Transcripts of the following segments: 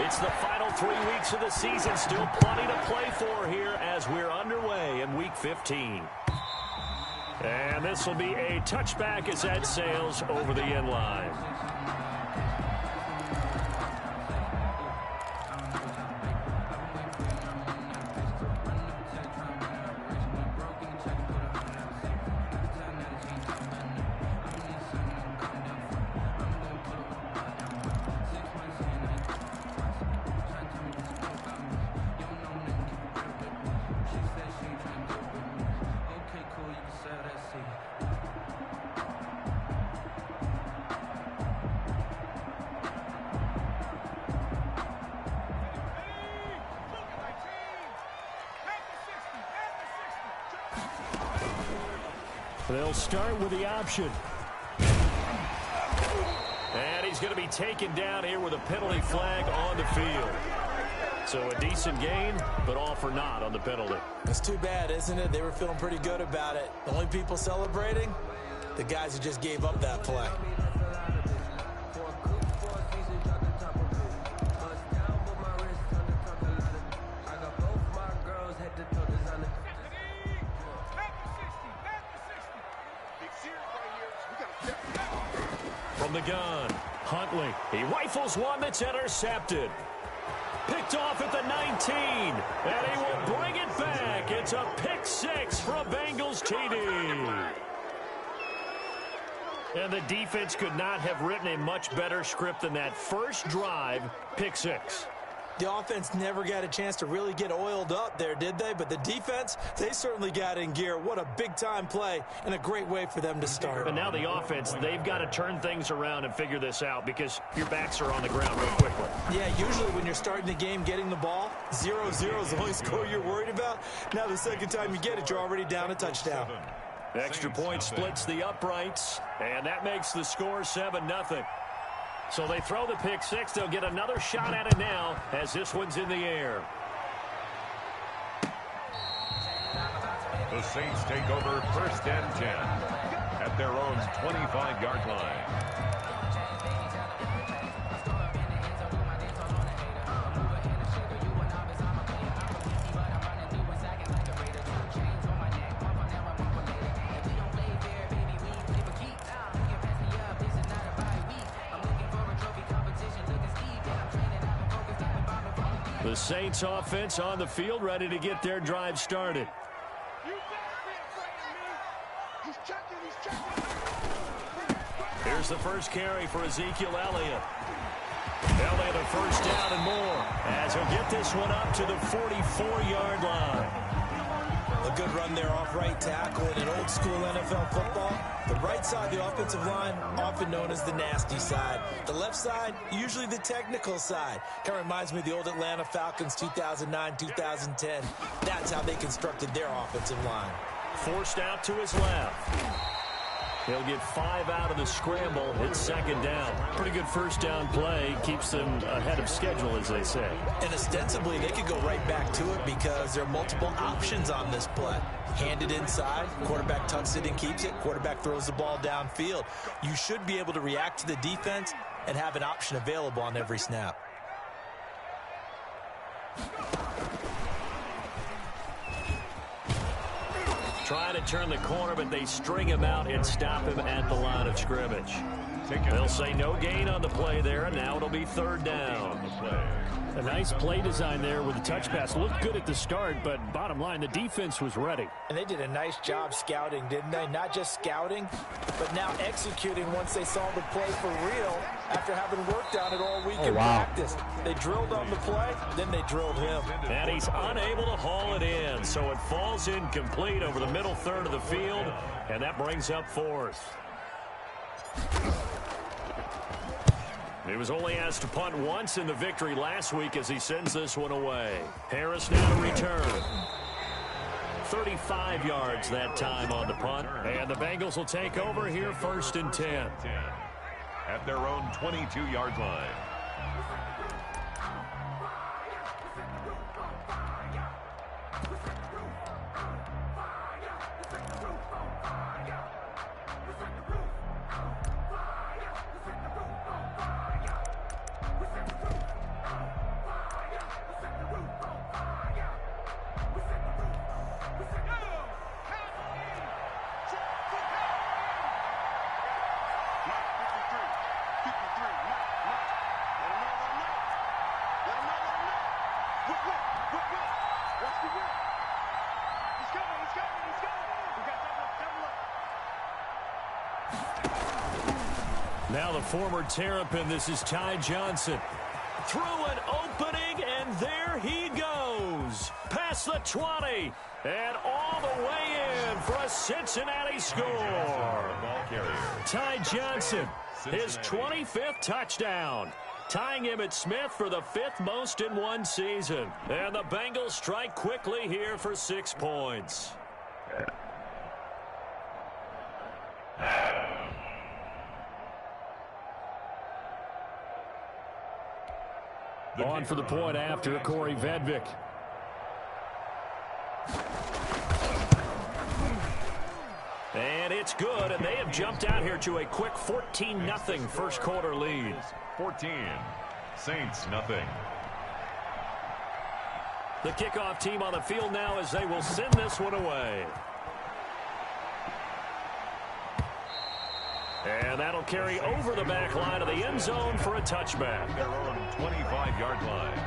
It's the final 3 weeks of the season. Still plenty to play for here as we're underway in Week 15. And this will be a touchback as that sails over the end line. They'll start with the option. And he's going to be taken down here with a penalty flag on the field. So a decent gain, but all for naught on the penalty. That's too bad, isn't it? They were feeling pretty good about it. The only people celebrating, the guys who just gave up that play. From the gun, Huntley. He rifles one that's intercepted. Picked off at the 19, and he will bring it back. It's a pick six for a Bengals TD. And the defense could not have written a much better script than that first drive, pick six. The offense never got a chance to really get oiled up there, did they? But the defense, they certainly got in gear. What a big-time play and a great way for them to start. But now the offense, they've got to turn things around and figure this out because your backs are on the ground real quickly. Yeah, usually when you're starting the game getting the ball, 0-0 is the only score you're worried about. Now the second time you get it, you're already down a touchdown. Extra point splits the uprights, and that makes the score 7-0. So they throw the pick six. They'll get another shot at it now as this one's in the air. The Saints take over 1st and 10 at their own 25-yard line. The Saints offense on the field, ready to get their drive started. Here's the first carry for Ezekiel Elliott. Elliott a first down and more as he'll get this one up to the 44-yard line. A good run there off right tackle in an old school NFL football. The right side of the offensive line, often known as the nasty side. The left side, usually the technical side. Kind of reminds me of the old Atlanta Falcons 2009-2010. That's how they constructed their offensive line. Forced out to his left. He'll get 5 out of the scramble. It's second down. Pretty good first down play. Keeps them ahead of schedule, as they say. And ostensibly, they could go right back to it because there are multiple options on this play. Handed inside, quarterback tucks it and keeps it. Quarterback throws the ball downfield. You should be able to react to the defense and have an option available on every snap. Trying to turn the corner, but they string him out and stop him at the line of scrimmage. They'll say no gain on the play there, and now it'll be third down. A nice play design there with the touch pass. Looked good at the start, but bottom line, the defense was ready. And they did a nice job scouting, didn't they? Not just scouting, but now executing once they saw the play for real after having worked on it all week in practice. They drilled on the play, then they drilled him. And he's unable to haul it in, so it falls incomplete over the middle third of the field, and that brings up fourth. He was only asked to punt once in the victory last week as he sends this one away. Harris now to return. 35 yards that time on the punt. And the Bengals will take over here 1st and 10. At their own 22-yard line. Now the former Terrapin, this is Ty Johnson. Through an opening, and there he goes. Past the 20, and all the way in for a Cincinnati score. Ty Johnson, his 25th touchdown. Tying Emmitt Smith for the 5th most in one season. And the Bengals strike quickly here for 6 points. On for the point after, Corey Vedvik. And it's good, and they have jumped out here to a quick 14-0 first quarter lead. 14, Saints nothing. The kickoff team on the field now as they will send this one away. And that'll carry over the back line of the end zone for a touchback. Their own 25-yard line.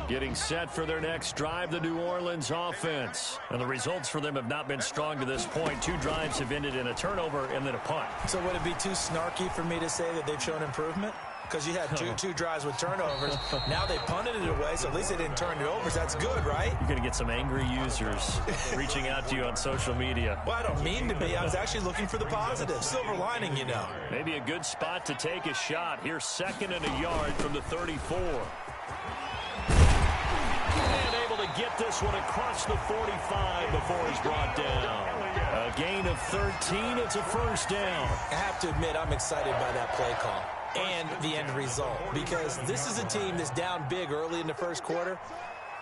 Getting set for their next drive, the New Orleans offense. And the results for them have not been strong to this point. 2 drives have ended in a turnover and then a punt. So would it be too snarky for me to say that they've shown improvement? Because you had two drives with turnovers. Now they punted it away, so at least they didn't turn it over. So that's good, right? You're going to get some angry users reaching out to you on social media. Well, I don't mean to be. I was actually looking for the positive. Silver lining, you know. Maybe a good spot to take a shot. Here's 2nd and a yard from the 34. And able to get this one across the 45 before he's brought down. A gain of 13. It's a first down. I have to admit, I'm excited by that play call and the end result, because this is a team that's down big early in the first quarter,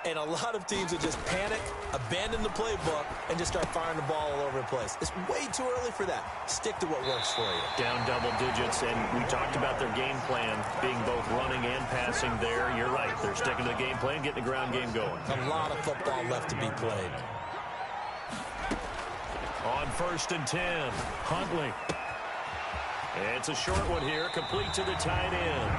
and a lot of teams will just panic, abandon the playbook, and just start firing the ball all over the place. It's way too early for that. Stick to what works for you. Down double digits, and we talked about their game plan being both running and passing there. You're right. They're sticking to the game plan, getting the ground game going. A lot of football left to be played. On 1st and 10, Huntley. It's a short one here, complete to the tight end.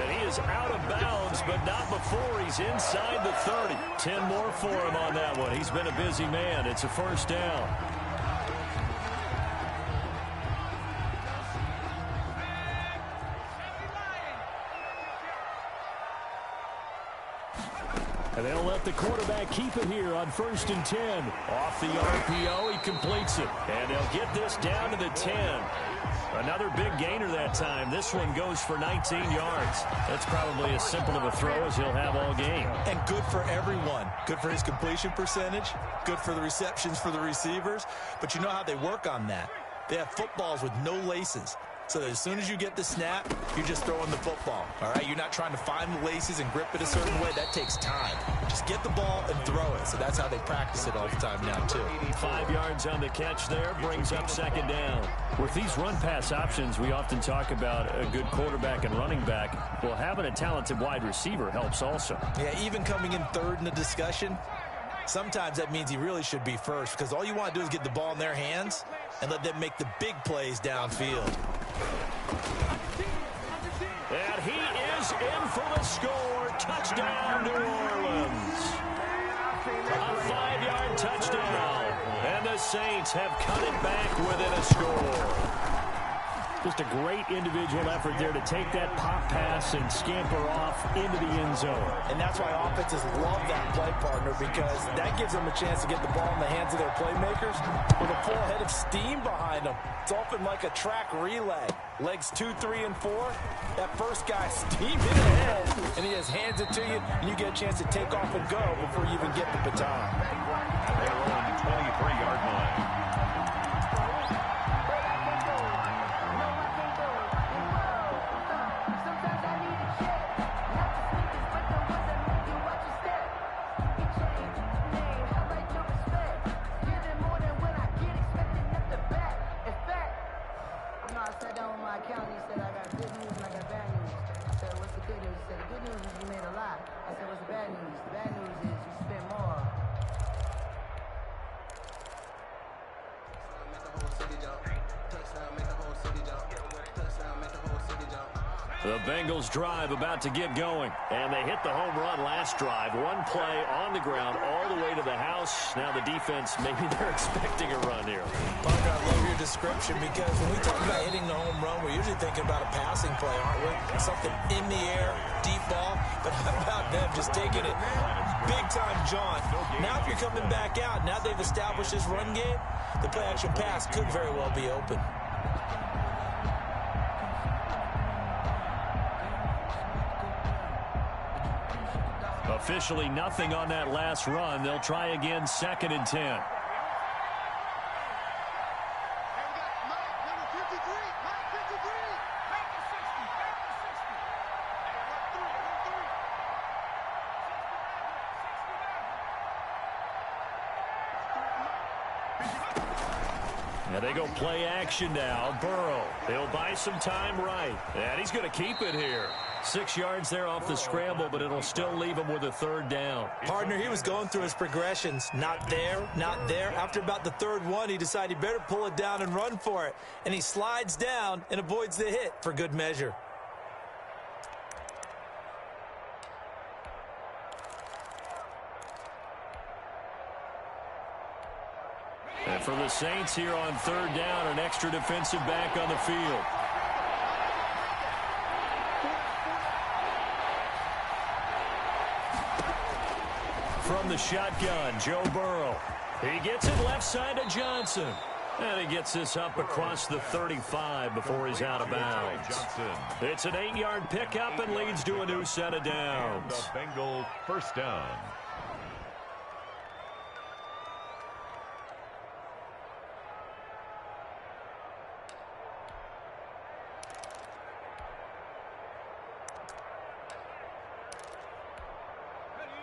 And he is out of bounds, but not before he's inside the 30. 10 more for him on that one. He's been a busy man. It's a first down. And they'll let the quarterback keep it here on 1st and 10. Off the RPO, he completes it. And they'll get this down to the 10. Another big gainer that time. This one goes for 19 yards. That's probably as simple of a throw as he'll have all game. And good for everyone. Good for his completion percentage. Good for the receptions for the receivers. But you know how they work on that. They have footballs with no laces. So that as soon as you get the snap, you're just throwing the football. All right? You're not trying to find the laces and grip it a certain way. That takes time. Just get the ball and throw it. So that's how they practice it all the time now, too. 5 yards on the catch there. Brings up 2nd down. With these run-pass options, we often talk about a good quarterback and running back. Well, having a talented wide receiver helps also. Yeah, even coming in 3rd in the discussion, sometimes that means he really should be first, because all you want to do is get the ball in their hands and let them make the big plays downfield. And he is in for the score. Touchdown, New Orleans. A 5-yard touchdown. And the Saints have cut it back within a score. Just a great individual effort there to take that pop pass and scamper off into the end zone. And that's why offenses love that play partner, because that gives them a chance to get the ball in the hands of their playmakers with a full head of steam behind them. It's often like a track relay. Legs 2, 3, and 4. That first guy steaming ahead, and he just hands it to you, and you get a chance to take off and go before you even get the baton. They're on the 23-yard line. The Bengals drive about to get going. And they hit the home run last drive. One play on the ground all the way to the house. Now the defense, maybe they're expecting a run here. Parker, I love your description because when we talk about hitting the home run, we're usually thinking about a passing play, aren't we? Something in the air, deep ball. But how about them just taking it big-time jaunt? Now if you're coming back out, now they've established this run game, the play-action pass could very well be open. Officially nothing on that last run. They'll try again, 2nd and 10. And they go play action now. Burrow, he'll buy some time right. And he's going to keep it here. 6 yards there off the scramble, but it'll still leave him with a 3rd down. Partner, he was going through his progressions. Not there, not there. After about the 3rd one, he decided he better pull it down and run for it. And he slides down and avoids the hit for good measure. And for the Saints here on 3rd down, an extra defensive back on the field. From the shotgun, Joe Burrow. He gets it left side to Johnson. And he gets this up across the 35 before he's out of bounds. It's an 8-yard pickup and leads to a new set of downs. The Bengals 1st down.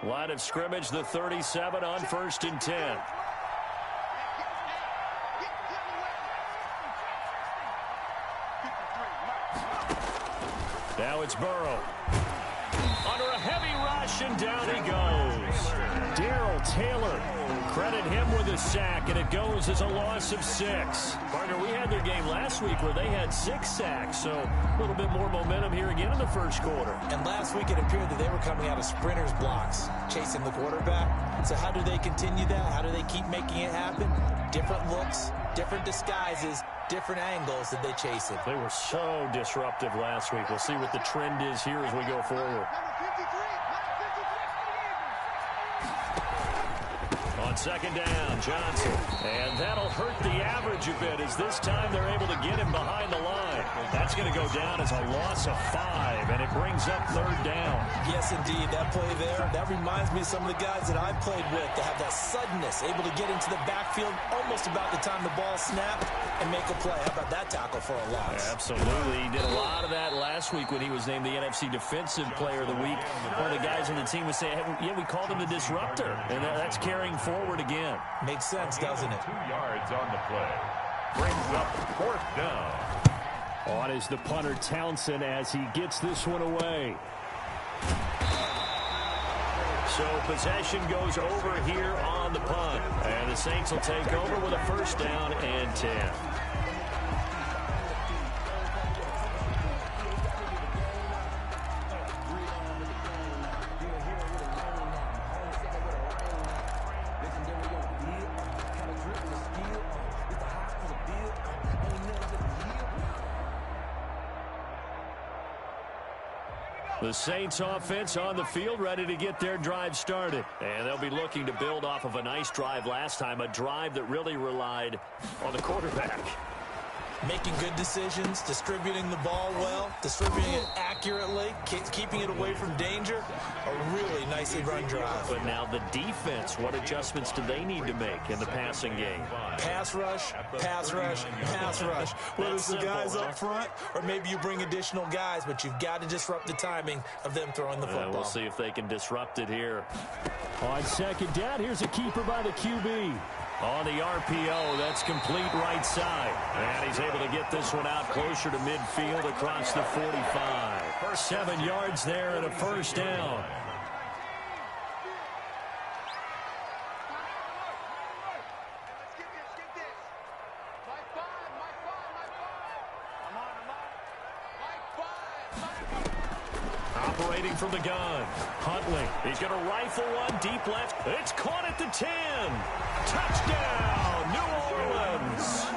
Line of scrimmage, the 37 on 1st and 10. Now it's Burrow. Under a heavy rush, and down he goes. Darrell Taylor. Credit him with a sack, and it goes as a loss of 6. Partner, we had their game last week where they had 6 sacks, so a little bit more momentum here again in the 1st quarter. And last week it appeared that they were coming out of sprinters blocks, chasing the quarterback. So how do they continue that? How do they keep making it happen? Different looks, different disguises, different angles that they chase it. They were so disruptive last week. We'll see what the trend is here as we go forward. On 2nd down, Johnson. And that'll hurt the average a bit as this time they're able to get him behind the line. That's going to go down as a loss of 5, and it brings up 3rd down. Yes, indeed. That play there, that reminds me of some of the guys that I've played with that have that suddenness, able to get into the backfield almost about the time the ball snapped and make a play. How about that tackle for a loss? Absolutely. He did a lot of that last week when he was named the NFC Defensive Player of the Week. One of the guys on the team was saying, hey, yeah, we called him the disruptor, and that's carrying forward again. Makes sense, doesn't it? 2 yards on the play. Brings up 4th down. On is the punter Townsend as he gets this one away. So possession goes over here on the punt. And the Saints will take over with a 1st down and 10. The Saints offense on the field, ready to get their drive started. And they'll be looking to build off of a nice drive last time, a drive that really relied on the quarterback. Making good decisions, distributing the ball well, distributing it accurately, keeping it away from danger. A really nicely run drive. But now the defense, what adjustments do they need to make in the passing game? Pass rush, pass rush, pass rush. Whether it's the guys up front or maybe you bring additional guys, but you've got to disrupt the timing of them throwing the football. We'll see if they can disrupt it here. On 2nd down, here's a keeper by the QB. On the RPO, that's complete right side. And he's able to get this one out closer to midfield across the 45. 7 yards there and a 1st down. operating from the gun. Huntley, he's going to rifle one deep left. It's caught at the 10. Touchdown, New Orleans.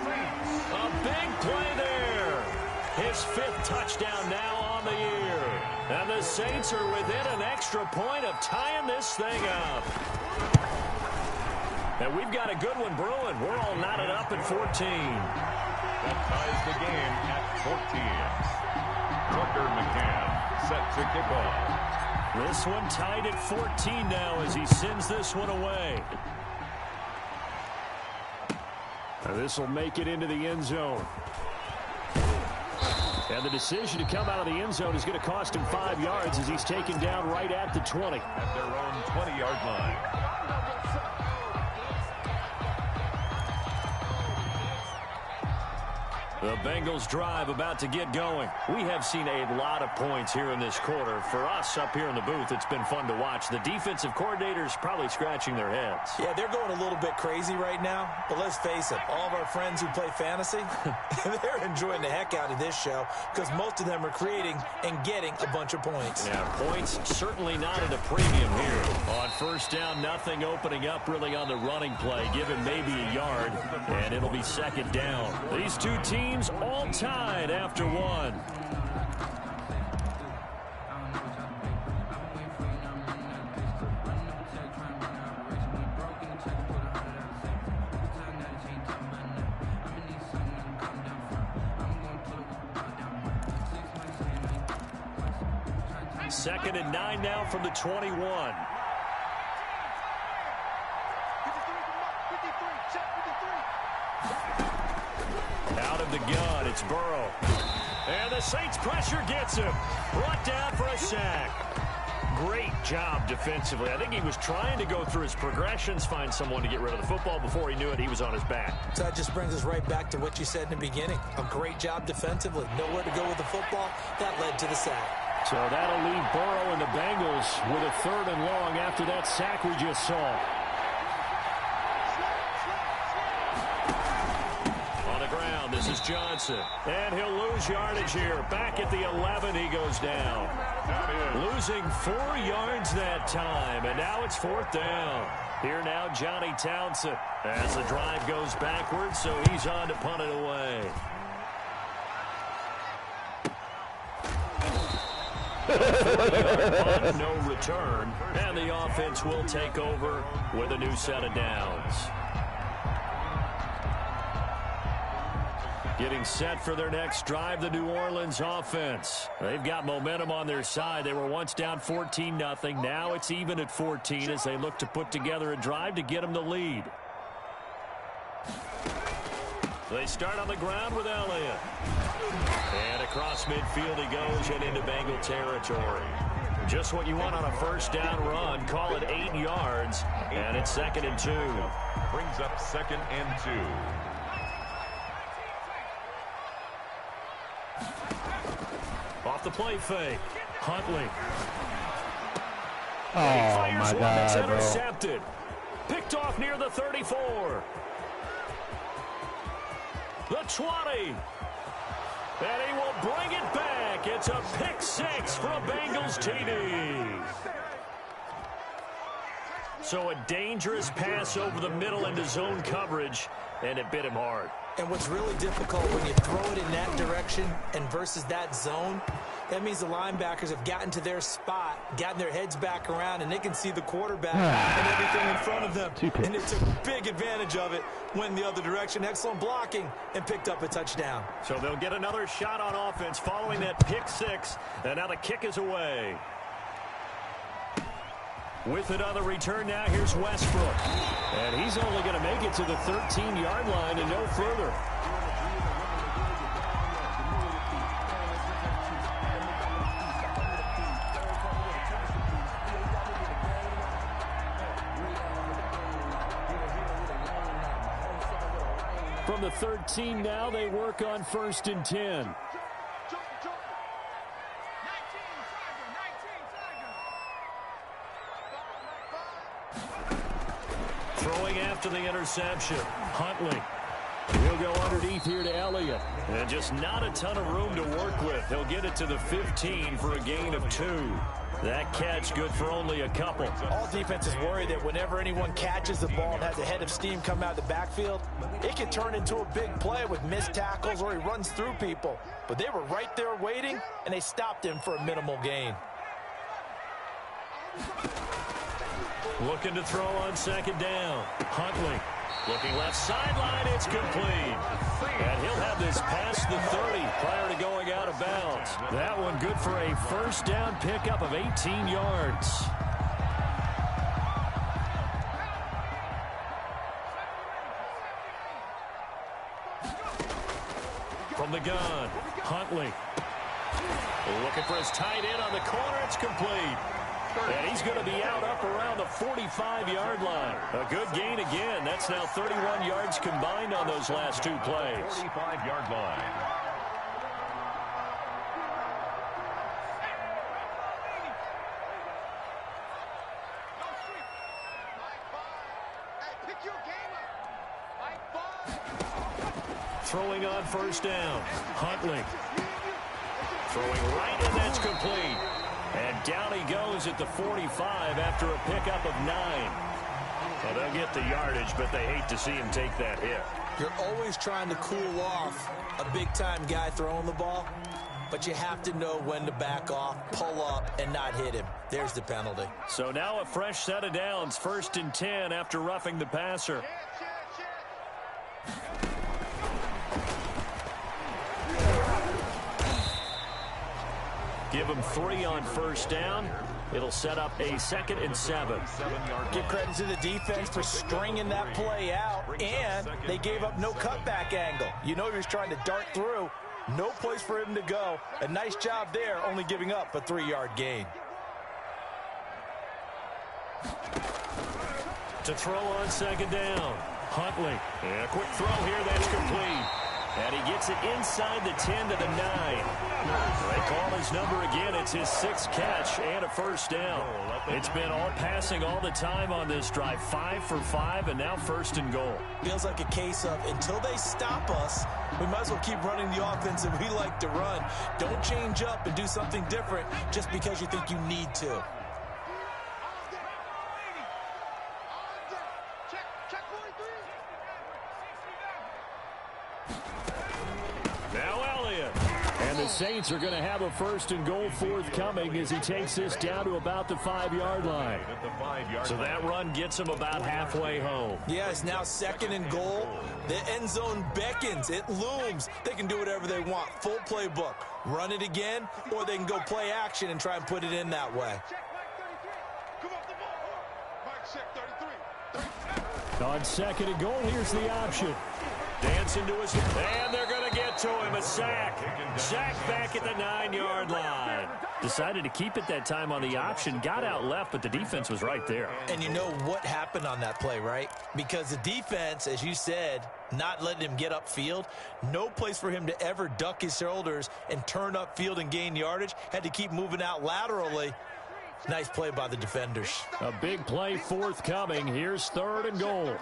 A big play there. His 5th touchdown now on the year. And the Saints are within an extra point of tying this thing up. And we've got a good one brewing. We're all knotted up at 14. That ties the game at 14. Tucker McCann set to kick off. This one tied at 14 now as he sends this one away. This will make it into the end zone. And the decision to come out of the end zone is going to cost him 5 yards as he's taken down right at the 20. At their own 20-yard line. The Bengals drive about to get going. We have seen a lot of points here in this quarter. For us up here in the booth, it's been fun to watch. The defensive coordinators probably scratching their heads. Yeah, they're going a little bit crazy right now. But let's face it, all of our friends who play fantasy, they're enjoying the heck out of this show because most of them are creating and getting a bunch of points. Yeah, points certainly not at a premium here. On first down, nothing opening up really on the running play. Give him maybe a yard, and it'll be second down. These two teams all tied after one. Second and 9 now from the 21. Out of the gun, it's Burrow. And the Saints pressure gets him. Brought down for a sack. Great job defensively. I think he was trying to go through his progressions, find someone to get rid of the football. Before he knew it, he was on his back. So that just brings us right back to what you said in the beginning. A great job defensively. Nowhere to go with the football. That led to the sack. So that'll leave Burrow and the Bengals with a 3rd and long after that sack we just saw. This is Johnson, and he'll lose yardage here. Back at the 11, he goes down. Losing 4 yards that time, and now it's 4th down. Here now, Johnny Townsend, as the drive goes backwards, so he's on to punt it away. Punt, no return, and the offense will take over with a new set of downs. Getting set for their next drive, the New Orleans offense. They've got momentum on their side. They were once down 14-0. Now it's even at 14 as they look to put together a drive to get them the lead. They start on the ground with Elliott. And across midfield he goes and into Bengal territory. Just what you want on a first down run. Call it 8 yards. And it's 2nd and 2. Brings up 2nd and 2. Off the play fake. Huntley. Oh, my one that's God, bro. intercepted. Picked off near the 34. The 20. And he will bring it back. It's a pick 6 for a Bengals TD. So a dangerous pass over the middle into zone coverage, and it bit him hard. And what's really difficult when you throw it in that direction and versus that zone, that means the linebackers have gotten to their spot, gotten their heads back around, and they can see the quarterback and everything in front of them. And they took big advantage of it, went the other direction. Excellent blocking, and picked up a touchdown. So they'll get another shot on offense following that pick 6, and now the kick is away. With it on the return now, here's Westbrook. And he's only going to make it to the 13-yard line and no further. From the 13 now, they work on 1st and 10. Throwing after the interception. Huntley. He'll go underneath here to Elliott. And just not a ton of room to work with. He'll get it to the 15 for a gain of 2. That catch good for only a couple. All defenses worry that whenever anyone catches the ball and has a head of steam come out of the backfield, it can turn into a big play with missed tackles or he runs through people. But they were right there waiting, and they stopped him for a minimal gain. Looking to throw on second down. Huntley looking left sideline. It's complete. And he'll have this past the 30 prior to going out of bounds. That one good for a first down pickup of 18 yards. From the gun, Huntley looking for his tight end on the corner. It's complete. And he's going to be out up around the 45-yard line. A good gain again. That's now 31 yards combined on those last 2 plays. 45-yard line. Throwing on first down. Huntley throwing right, and that's complete. And down he goes at the 45 after a pickup of 9. Well, they'll get the yardage, but they hate to see him take that hit. You're always trying to cool off a big-time guy throwing the ball, but you have to know when to back off, pull up, and not hit him. There's the penalty. So now a fresh set of downs, 1st and 10 after roughing the passer. Give him 3 on first down. It'll set up a 2nd and 7. Give credit to the defense for stringing that play out, and they gave up no cutback angle. You know he was trying to dart through. No place for him to go. A nice job there, only giving up a 3-yard gain. To throw on second down. Huntley. And a quick throw here. That's complete. And he gets it inside the 10 to the 9. They call his number again. It's his 6th catch and a first down. It's been all passing all the time on this drive. 5 for 5, and now 1st and goal. Feels like a case of until they stop us, we might as well keep running the offense that we like to run. Don't change up and do something different just because you think you need to. The Saints are going to have a 1st and goal forthcoming as he takes this down to about the 5-yard line. So that run gets him about halfway home. Yeah, it's now 2nd and goal. The end zone beckons. It looms. They can do whatever they want. Full playbook. Run it again, or they can go play action and try and put it in that way. On 2nd and goal, here's the option. Dancing to his, and they're going to get to him. A sack. Sack back at the 9-yard line. Decided to keep it that time on the option. Got out left, but the defense was right there. And you know what happened on that play, right? Because the defense, as you said, not letting him get upfield. No place for him to ever duck his shoulders and turn upfield and gain yardage. Had to keep moving out laterally. Nice play by the defenders. A big play forthcoming. Here's 3rd and goal.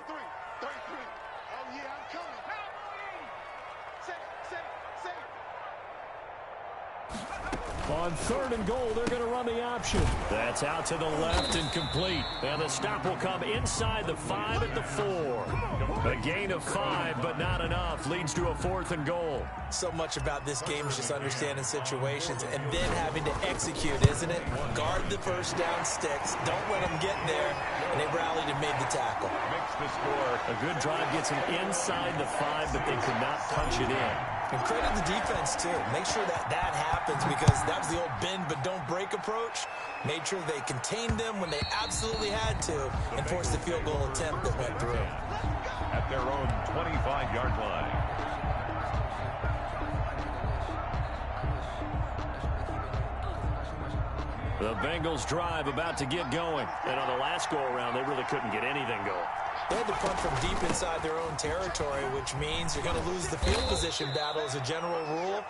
On 3rd and goal, they're going to run the option. That's out to the left and complete. And the stop will come inside the 5 at the 4. A gain of 5, but not enough. Leads to a 4th and goal. So much about this game is just understanding situations and then having to execute, isn't it? Guard the first down sticks. Don't let them get there. And they rallied and made the tackle. Makes the score. A good drive gets them inside the 5, but they could not punch it in. And credit the defense, too. Make sure that that happens because that was the old bend but don't break approach. Made sure they contained them when they absolutely had to and forced the field goal attempt that went through. At their own 25-yard line. The Bengals drive about to get going. And on the last go-around, they really couldn't get anything going. They had to punt from deep inside their own territory, which means you're going to lose the field position battle as a general rule.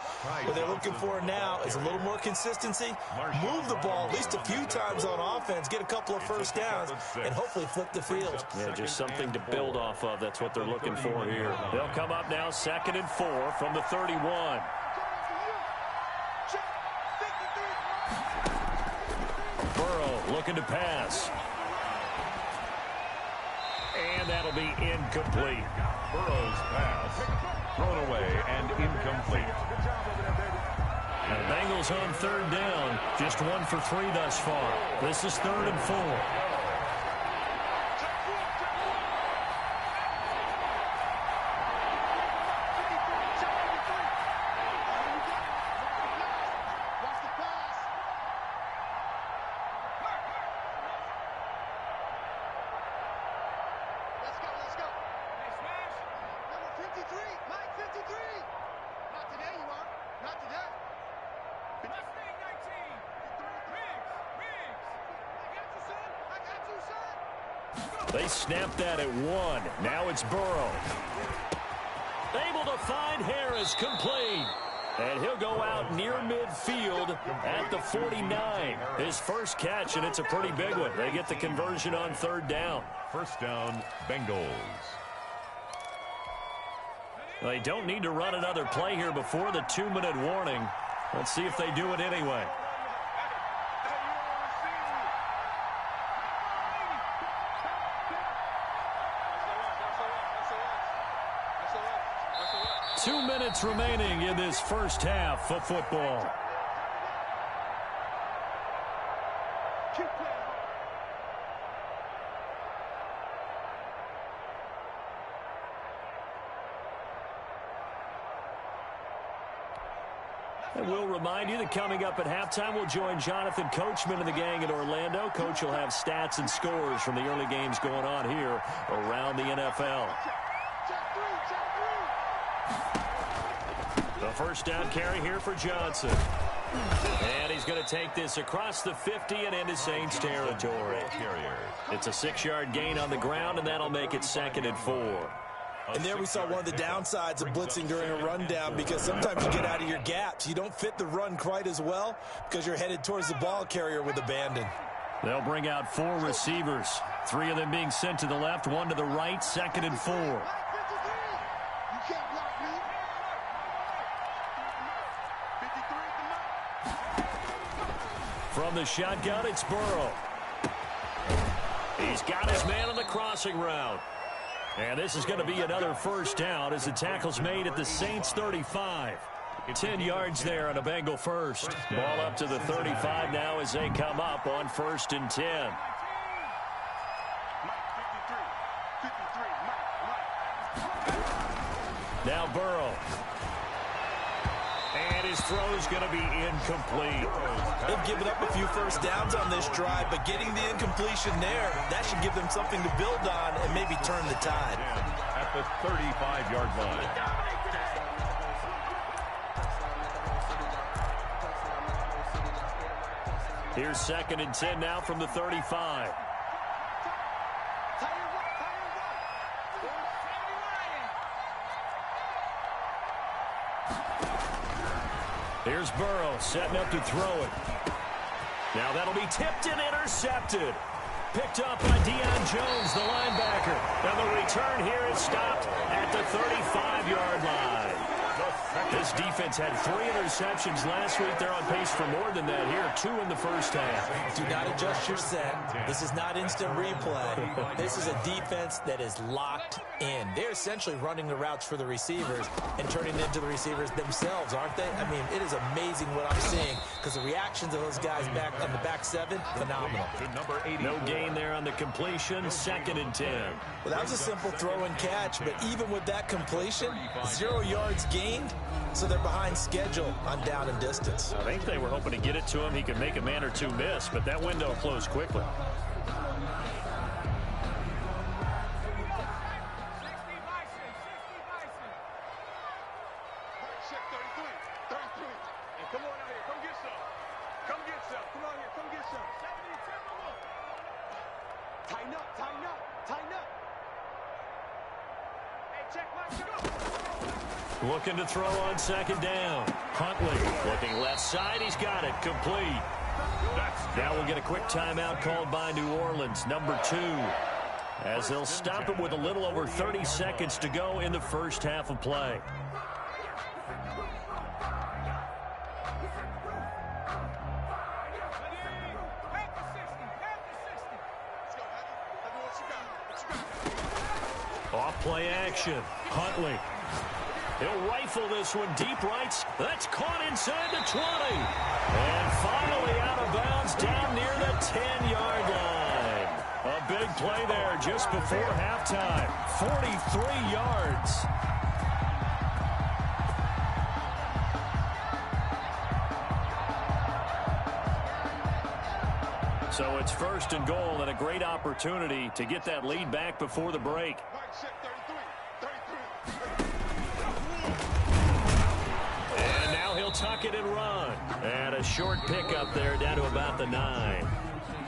What they're looking for now is a little more consistency, move the ball at least a few times on offense, get a couple of first downs, and hopefully flip the field. Yeah, just something to build off of. That's what they're looking for here. They'll come up now 2nd and 4 from the 31. Burrow looking to pass. And that'll be incomplete. Burrow's pass thrown away and incomplete. And the Bengals on 3rd down. Just 1 for 3 thus far. This is 3rd and 4. They snapped that at 1. Now it's Burrow. Able to find Harris, complete. And he'll go out near midfield at the 49. His first catch, and it's a pretty big one. They get the conversion on 3rd down. First down, Bengals. They don't need to run another play here before the 2-minute warning. Let's see if they do it anyway. Two minutes remaining in this first half of football. And we'll remind you that coming up at halftime, we'll join Jonathan Coachman and the gang in Orlando. Coach will have stats and scores from the early games going on here around the NFL. The first down carry here for Johnson. And he's going to take this across the 50 and into Saints territory. It's a 6-yard gain on the ground, and that'll make it 2nd and 4. And there we saw one of the downsides of blitzing during a rundown, because sometimes you get out of your gaps. You don't fit the run quite as well because you're headed towards the ball carrier with abandon. They'll bring out 4 receivers, 3 of them being sent to the left, 1 to the right, 2nd and 4. From the shotgun, it's Burrow. He's got his man on the crossing route. And this is going to be another first down as the tackle's made at the Saints 35. 10 yards there on a Bengal first. Ball up to the 35 now as they come up on 1st and 10. Now Burrow. And his throw's going to be incomplete. They've given up a few first downs on this drive, but getting the incompletion there, that should give them something to build on and maybe turn the tide. At the 35-yard line. Here's 2nd and 10 now from the 35. Here's Burrow setting up to throw it. Now that'll be tipped and intercepted. Picked up by Deion Jones, the linebacker. And the return here is stopped at the 35-yard line. This defense had 3 interceptions last week. They're on pace for more than that here. 2 in the first half. Do not adjust your set. This is not instant replay. This is a defense that is locked in. They're essentially running the routes for the receivers and turning it into the receivers themselves, aren't they? I mean, it is amazing what I'm seeing, because the reactions of those guys back on the back 7, phenomenal. No gain there on the completion. 2nd and 10. Well, that was a simple throw and catch, but even with that completion, 0 yards gained, so they're behind schedule on down and distance. I think they were hoping to get it to him. He could make a man or 2 miss, but that window closed quickly. Looking to throw on second down. Huntley looking left side. He's got it. Complete. Now we'll get a quick timeout called by New Orleans, number 2, as they'll stop it with a little over 30 seconds to go in the first half of play. Off play action. Huntley. He'll rifle this one deep right. That's caught inside the 20. And finally out of bounds down near the 10-yard line. A big play there just before halftime. 43 yards. So it's first and goal and a great opportunity to get that lead back before the break. And now he'll tuck it and run. And a short pickup there down to about the 9.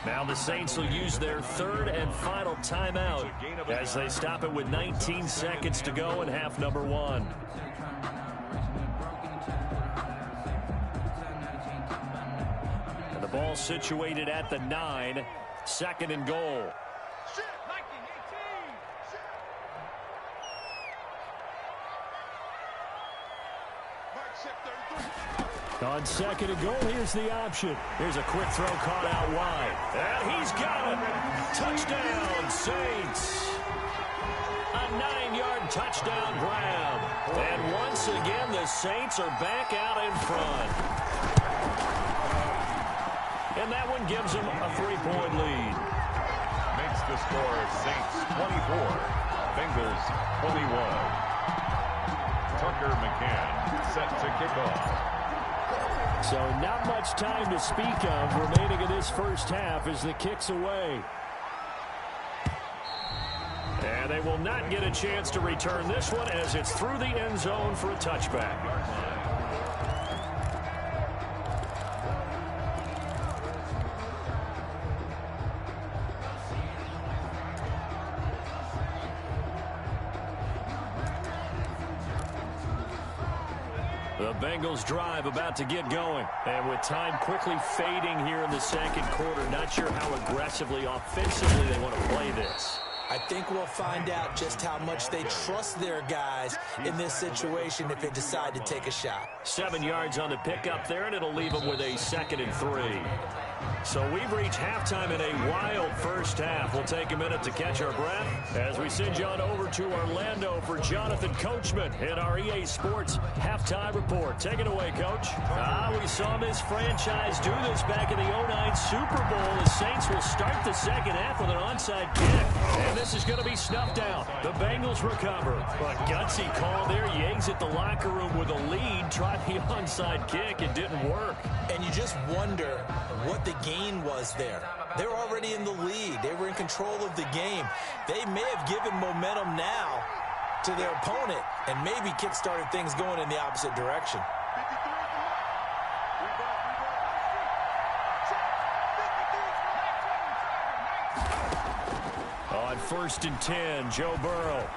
Now the Saints will use their third and final timeout as they stop it with 19 seconds to go in half number 1. And the ball situated at the 9, second and goal. On second and goal, here's the option. Here's a quick throw caught out wide. And he's got it. Touchdown, Saints. A 9-yard touchdown grab. And once again, the Saints are back out in front. And that one gives them a 3-point lead. Makes the score Saints 24, Bengals 21. Tucker McCann set to kick off. So not much time to speak of remaining in this first half as the kick's away. And they will not get a chance to return this one as it's through the end zone for a touchback. The Bengals drive about to get going. And with time quickly fading here in the second quarter, not sure how aggressively, offensively they want to play this. I think we'll find out just how much they trust their guys in this situation if they decide to take a shot. 7 yards on the pickup there, and it'll leave them with a 2nd and 3. So we've reached halftime in a wild first half. We'll take a minute to catch our breath as we send you on over to Orlando for Jonathan Coachman in our EA Sports halftime report. Take it away, Coach. We saw this franchise do this back in the 09 Super Bowl. The Saints will start the second half with an onside kick. And this is going to be snuffed out. The Bengals recover. A gutsy call there. You exit the locker room with a lead. Tried the onside kick. It didn't work. And you just wonder what the gain was there. They were already in the lead. They were in control of the game. They may have given momentum now to their opponent and maybe kick-started things going in the opposite direction. On 1st and 10, Joe Burrow.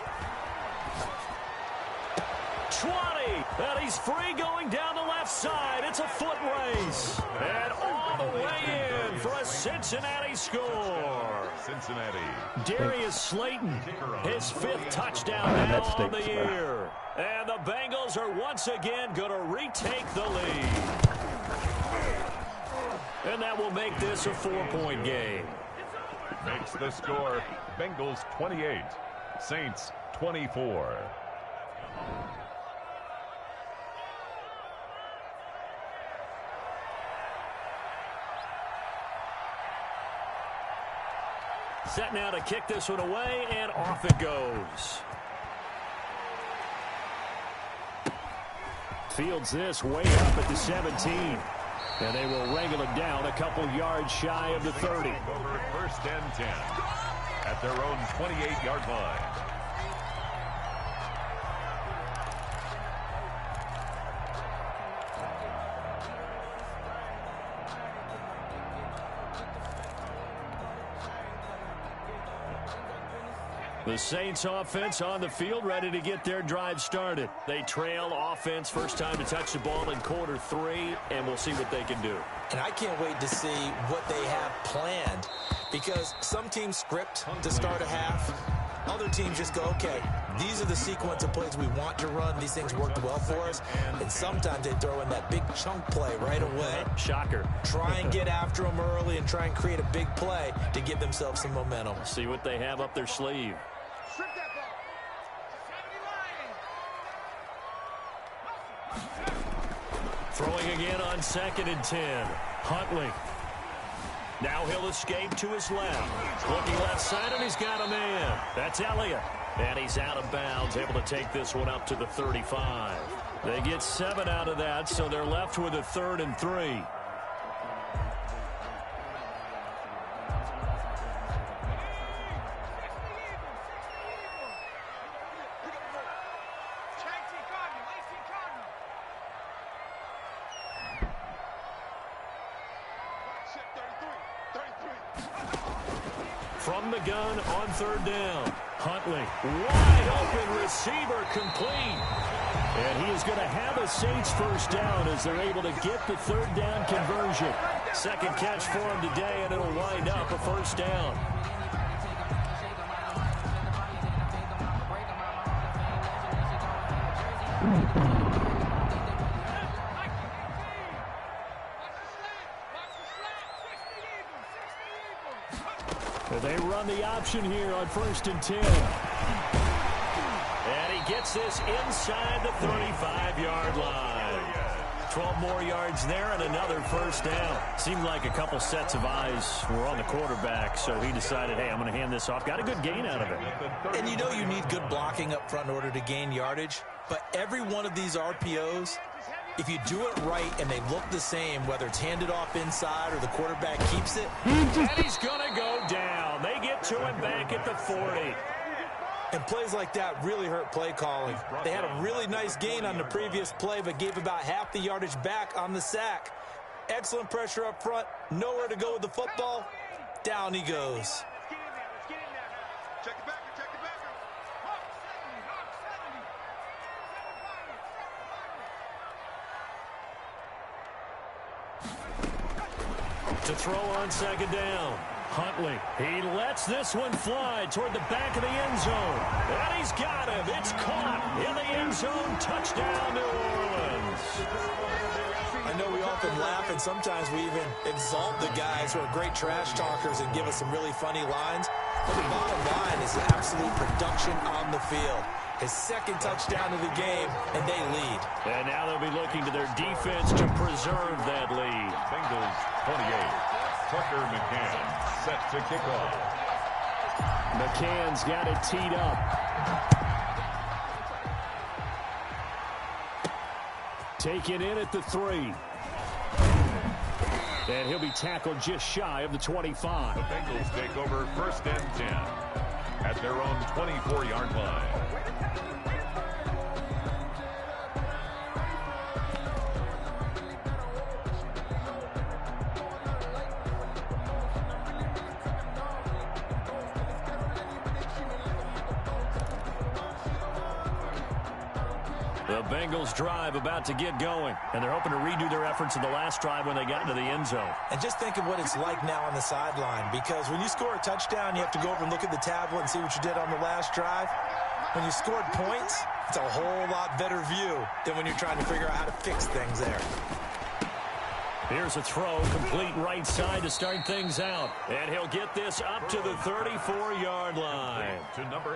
20, and he's free going down the left side. It's a foot race. And all the way in for a Cincinnati score. Cincinnati. Darius Slayton, his 5th touchdown now on the year. And the Bengals are once again going to retake the lead. And that will make this a 4-point game. Makes the score Bengals 28, Saints 24. Set now to kick this one away, and off it goes. Fields this way up at the 17. And they will wrangle it down a couple yards shy of the 30. Over 1st and 10 at their own 28-yard line. The Saints offense on the field, ready to get their drive started. They trail offense, first time to touch the ball in quarter 3, and we'll see what they can do. And I can't wait to see what they have planned, because some teams script to start a half. Other teams just go, okay, these are the sequence of plays we want to run. These things worked well for us. And sometimes they throw in that big chunk play right away. Shocker. Try and get after them early and try and create a big play to give themselves some momentum. See what they have up their sleeve. Throwing again on 2nd and 10. Huntley. Now he'll escape to his left. Looking left side, and he's got a man. That's Elliott. And he's out of bounds, able to take this one up to the 35. They get 7 out of that, so they're left with a 3rd and 3. From the gun on 3rd down. Huntley, wide open receiver, complete. And he is going to have a Saints first down as they're able to get the 3rd down conversion. Second catch for him today, and it'll wind up a first down. They run the option here on 1st and 10. And he gets this inside the 35-yard line. 12 more yards there and another first down. Seemed like a couple sets of eyes were on the quarterback, so he decided, hey, I'm going to hand this off. Got a good gain out of it. And you know you need good blocking up front in order to gain yardage, but every one of these RPOs, if you do it right and they look the same, whether it's handed off inside or the quarterback keeps it. And he's going to go down. They get to him back at the 40. And plays like that really hurt play calling. They had a really nice gain on the previous play, but gave about half the yardage back on the sack. Excellent pressure up front. Nowhere to go with the football. Down he goes. To throw on 2nd down. Huntley, he lets this one fly toward the back of the end zone. And he's got him. It's caught in the end zone. Touchdown, New Orleans. I know we often laugh, and sometimes we even exalt the guys who are great trash talkers and give us some really funny lines. But the bottom line is absolute production on the field. His 2nd touchdown of the game, and they lead. And now they'll be looking to their defense to preserve that lead. Bengals 28. Tucker McCann set to kick off. McCann's got it teed up. Taken in at the 3. And he'll be tackled just shy of the 25. The Bengals take over 1st and 10 at their own 24-yard line. The Bengals drive about to get going, and they're hoping to redo their efforts in the last drive when they got into the end zone. And just think of what it's like now on the sideline, because when you score a touchdown, you have to go over and look at the tablet and see what you did on the last drive. When you scored points, it's a whole lot better view than when you're trying to figure out how to fix things there. Here's a throw, complete right side to start things out. And he'll get this up to the 34-yard line.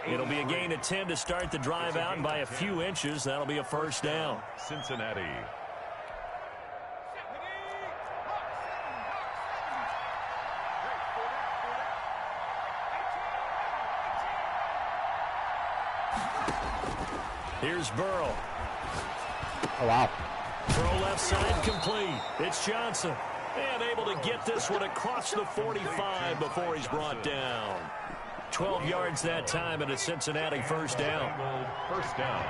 It'll be a gain of 10 to start the drive out, and by a few inches, that'll be a first down. Cincinnati. Here's Burrow. Oh, wow. Throw left side complete. It's Johnson. And able to get this one across the 45 before he's brought down. 12 yards that time and a Cincinnati first down. First down.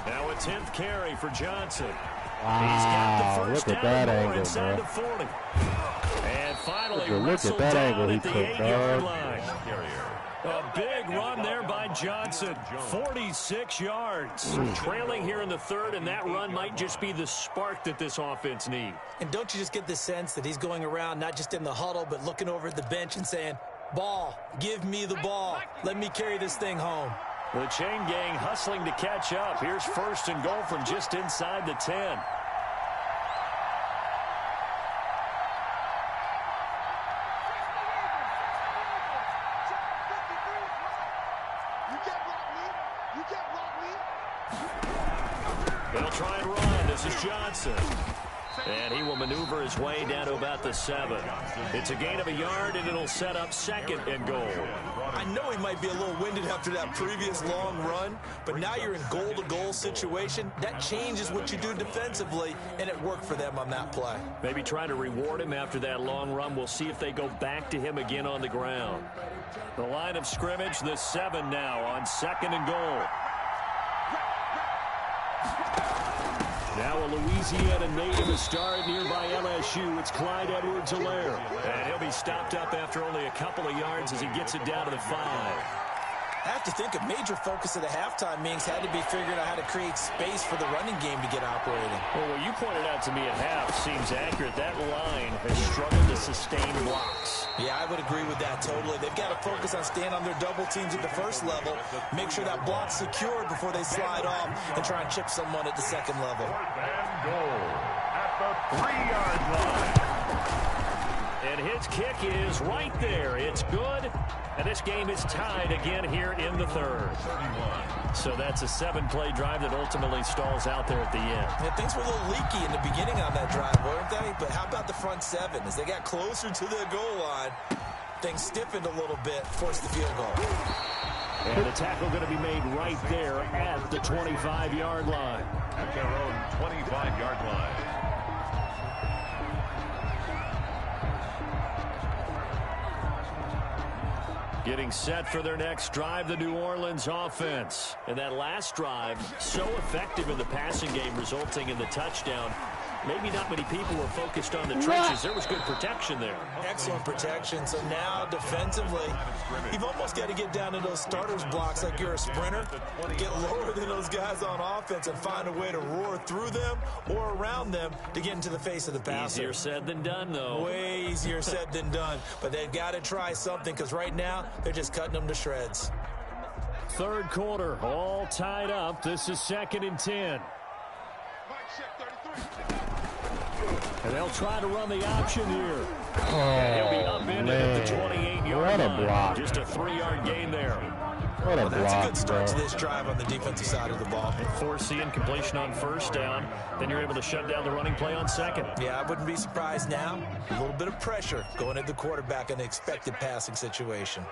Now a 10th carry for Johnson. He's got the Wow, first look at down that more angle, inside bro. the 40. And finally Look at wrestled that down angle he at the took, 8-yard dog. line. A big run there by Johnson. 46 yards. Trailing here in the third, and that run might just be the spark that this offense needs. And don't you just get the sense that he's going around not just in the huddle, but looking over at the bench and saying, ball, give me the ball. Let me carry this thing home. The chain gang hustling to catch up. Here's first and goal from just inside the 10. They'll try and run. This is Johnson. And he will maneuver his way down to about the 7. It's a gain of a yard, and it'll set up second and goal. I know he might be a little winded after that previous long run, but now you're in goal-to-goal situation. That changes what you do defensively, and it worked for them on that play. Maybe trying to reward him after that long run. We'll see if they go back to him again on the ground. The line of scrimmage, the 7 now on second and goal. Now a Louisiana native, a star at nearby LSU. It's Clyde Edwards-Helaire. And he'll be stopped up after only a couple of yards as he gets it down to the 5. I have to think a major focus of the halftime meetings had to be figuring out how to create space for the running game to get operating. Well, what you pointed out to me at half seems accurate. That line has struggled to sustain blocks. Yeah, I would agree with that totally. They've got to focus on staying on their double teams at the first level, make sure that block's secured before they slide off and try and chip someone at the second level. And goal at the 3-yard line. And his kick is right there. It's good. And this game is tied again here in the third. So that's a 7-play drive that ultimately stalls out there at the end. Yeah, things were a little leaky in the beginning on that drive, weren't they? But how about the front 7? As they got closer to the goal line, things stiffened a little bit, forced the field goal. And the tackle going to be made right there at the 25-yard line. At their own 25-yard line. Getting set for their next drive, the New Orleans offense. And that last drive, so effective in the passing game, resulting in the touchdown. Maybe not many people were focused on the trenches. There was good protection there. Excellent protection. So now defensively, you've almost got to get down to those starters blocks like you're a sprinter. Get lower than those guys on offense and find a way to roar through them or around them to get into the face of the passer. Easier said than done, though. Way easier said than done. But they've got to try something because right now they're just cutting them to shreds. Third quarter, all tied up. This is 2nd and 10. And they'll try to run the option here. And he'll be upended at the 28-yard line. Block. Just a 3-yard gain there. What a block, That's a good start bro. to this drive on the defensive side of the ball. Force the incompletion on first down. Then you're able to shut down the running play on second. Yeah, I wouldn't be surprised now. A little bit of pressure going at the quarterback in the expected passing situation.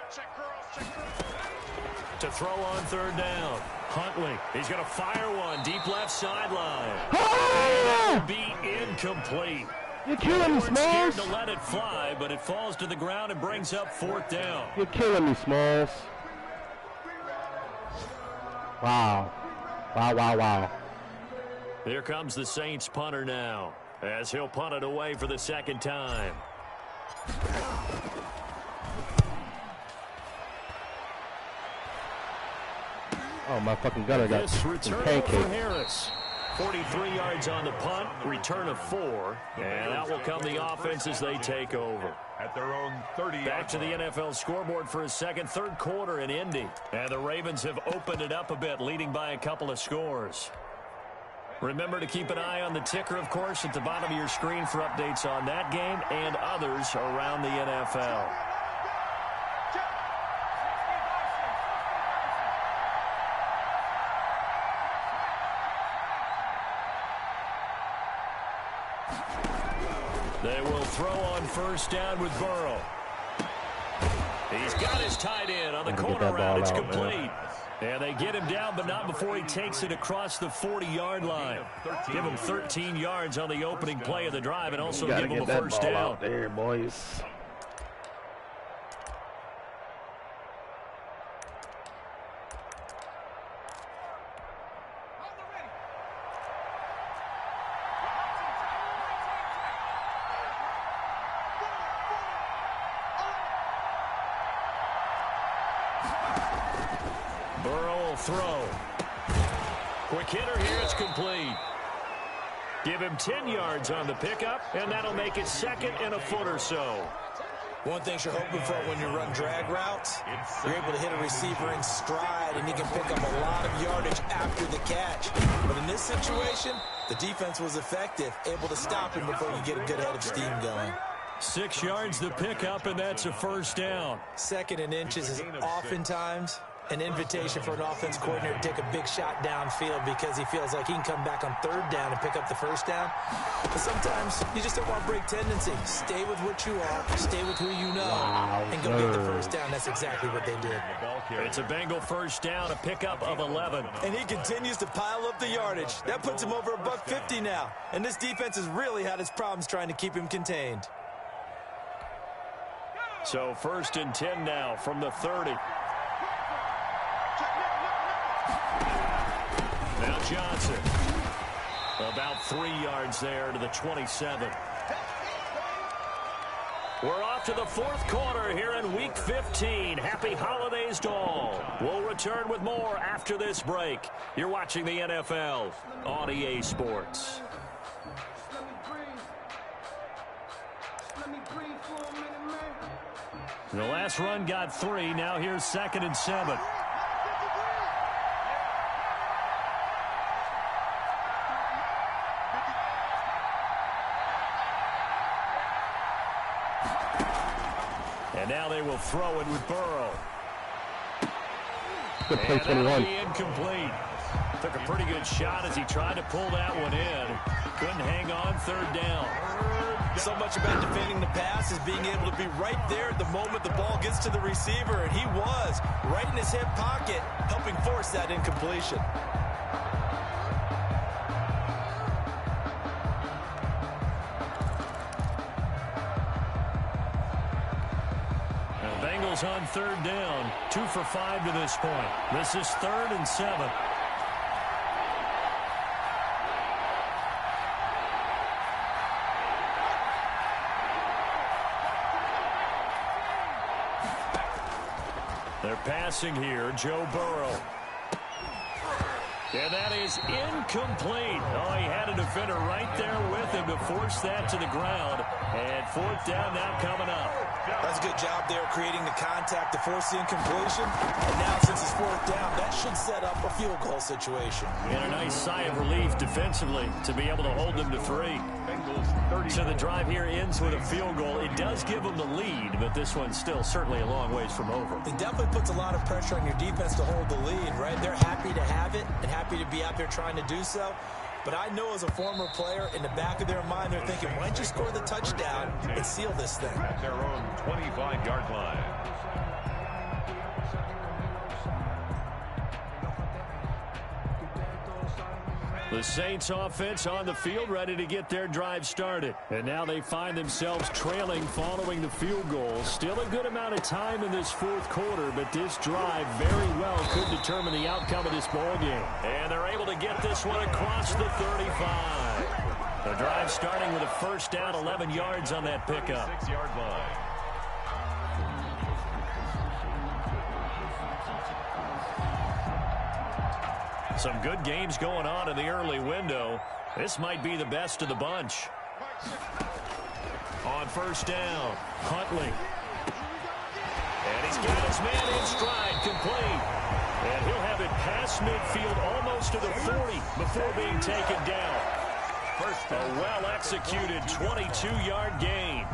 To throw on third down. Huntley, he's going to fire one deep left sideline. Oh! That'll be incomplete. You're killing me, They weren't scared Smalls. to let it fly, but it falls to the ground and brings up 4th down. You're killing me, Smalls. Wow. Wow, wow, wow. Here comes the Saints punter now, as he'll punt it away for the 2nd time. Oh, my fucking gunner got This some return for pancakes. Harris. 43 yards on the punt, return of 4, and out will come the offense as they take over. At their own 30-yard Back to the NFL scoreboard for his third quarter in Indy. And the Ravens have opened it up a bit, leading by a couple of scores. Remember to keep an eye on the ticker, of course, at the bottom of your screen for updates on that game and others around the NFL. They will throw on first down with Burrow. He's got his tight end on the corner route. It's complete. And they get him down, but not before he takes it across the 40-yard line. Give him 13 yards on the opening play of the drive and also give him a first down. Out there, boys. Burrow will throw. Quick hitter here. It's complete. Give him 10 yards on the pickup, and that'll make it second and a foot or so. One thing you're hoping for when you run drag routes, you're able to hit a receiver in stride, and you can pick up a lot of yardage after the catch. But in this situation, the defense was effective, able to stop him before you get a good head of steam going. 6 yards the pickup, and that's a first down. Second and inches is oftentimes an invitation for an offense coordinator to take a big shot downfield because he feels like he can come back on third down and pick up the first down. But sometimes you just don't want to break tendency. Stay with what you are, stay with who you know, and go get the first down. That's exactly what they did. It's a Bengal first down, a pickup of 11. And he continues to pile up the yardage. That puts him over $150 now. And this defense has really had its problems trying to keep him contained. So first and 10 now from the 30. Now Johnson. About 3 yards there to the 27. We're off to the fourth quarter here in Week 15. Happy holidays to all. We'll return with more after this break. You're watching the NFL on EA Sports. The last run got 3. Now here's 2nd and 7. And now they will throw it with Burrow. Good play, 21. That'll be incomplete. Took a pretty good shot as he tried to pull that one in. Couldn't hang on third down. So much about defending the pass is being able to be right there at the moment the ball gets to the receiver, and he was right in his hip pocket, helping force that incompletion. The Bengals on third down, 2 for 5 to this point. This is 3rd and 7. They're passing here, Joe Burrow. And that is incomplete. Oh, he had a defender right there with him to force that to the ground. And fourth down now coming up. That's a good job there creating the contact to force the incompletion. And now since it's fourth down, that should set up a field goal situation. And a nice sigh of relief defensively to be able to hold them to 3. So the drive here ends with a field goal. It does give them the lead, but this one's still certainly a long ways from over. It definitely puts a lot of pressure on your defense to hold the lead, right? They're happy to have it and happy to be out there trying to do so. But I know as a former player, in the back of their mind, they're thinking, why don't you score the touchdown and seal this thing? At their own 25-yard line. The Saints offense on the field ready to get their drive started. And now they find themselves trailing following the field goal. Still a good amount of time in this fourth quarter, but this drive very well could determine the outcome of this ball game. And they're able to get this one across the 35. The drive starting with a first down, 11 yards on that pickup. 6-yard line. Some good games going on in the early window. This might be the best of the bunch. On first down, Huntley. And he's got his man in stride, complete. And he'll have it past midfield almost to the 40 before being taken down. First, a well-executed 22-yard gain.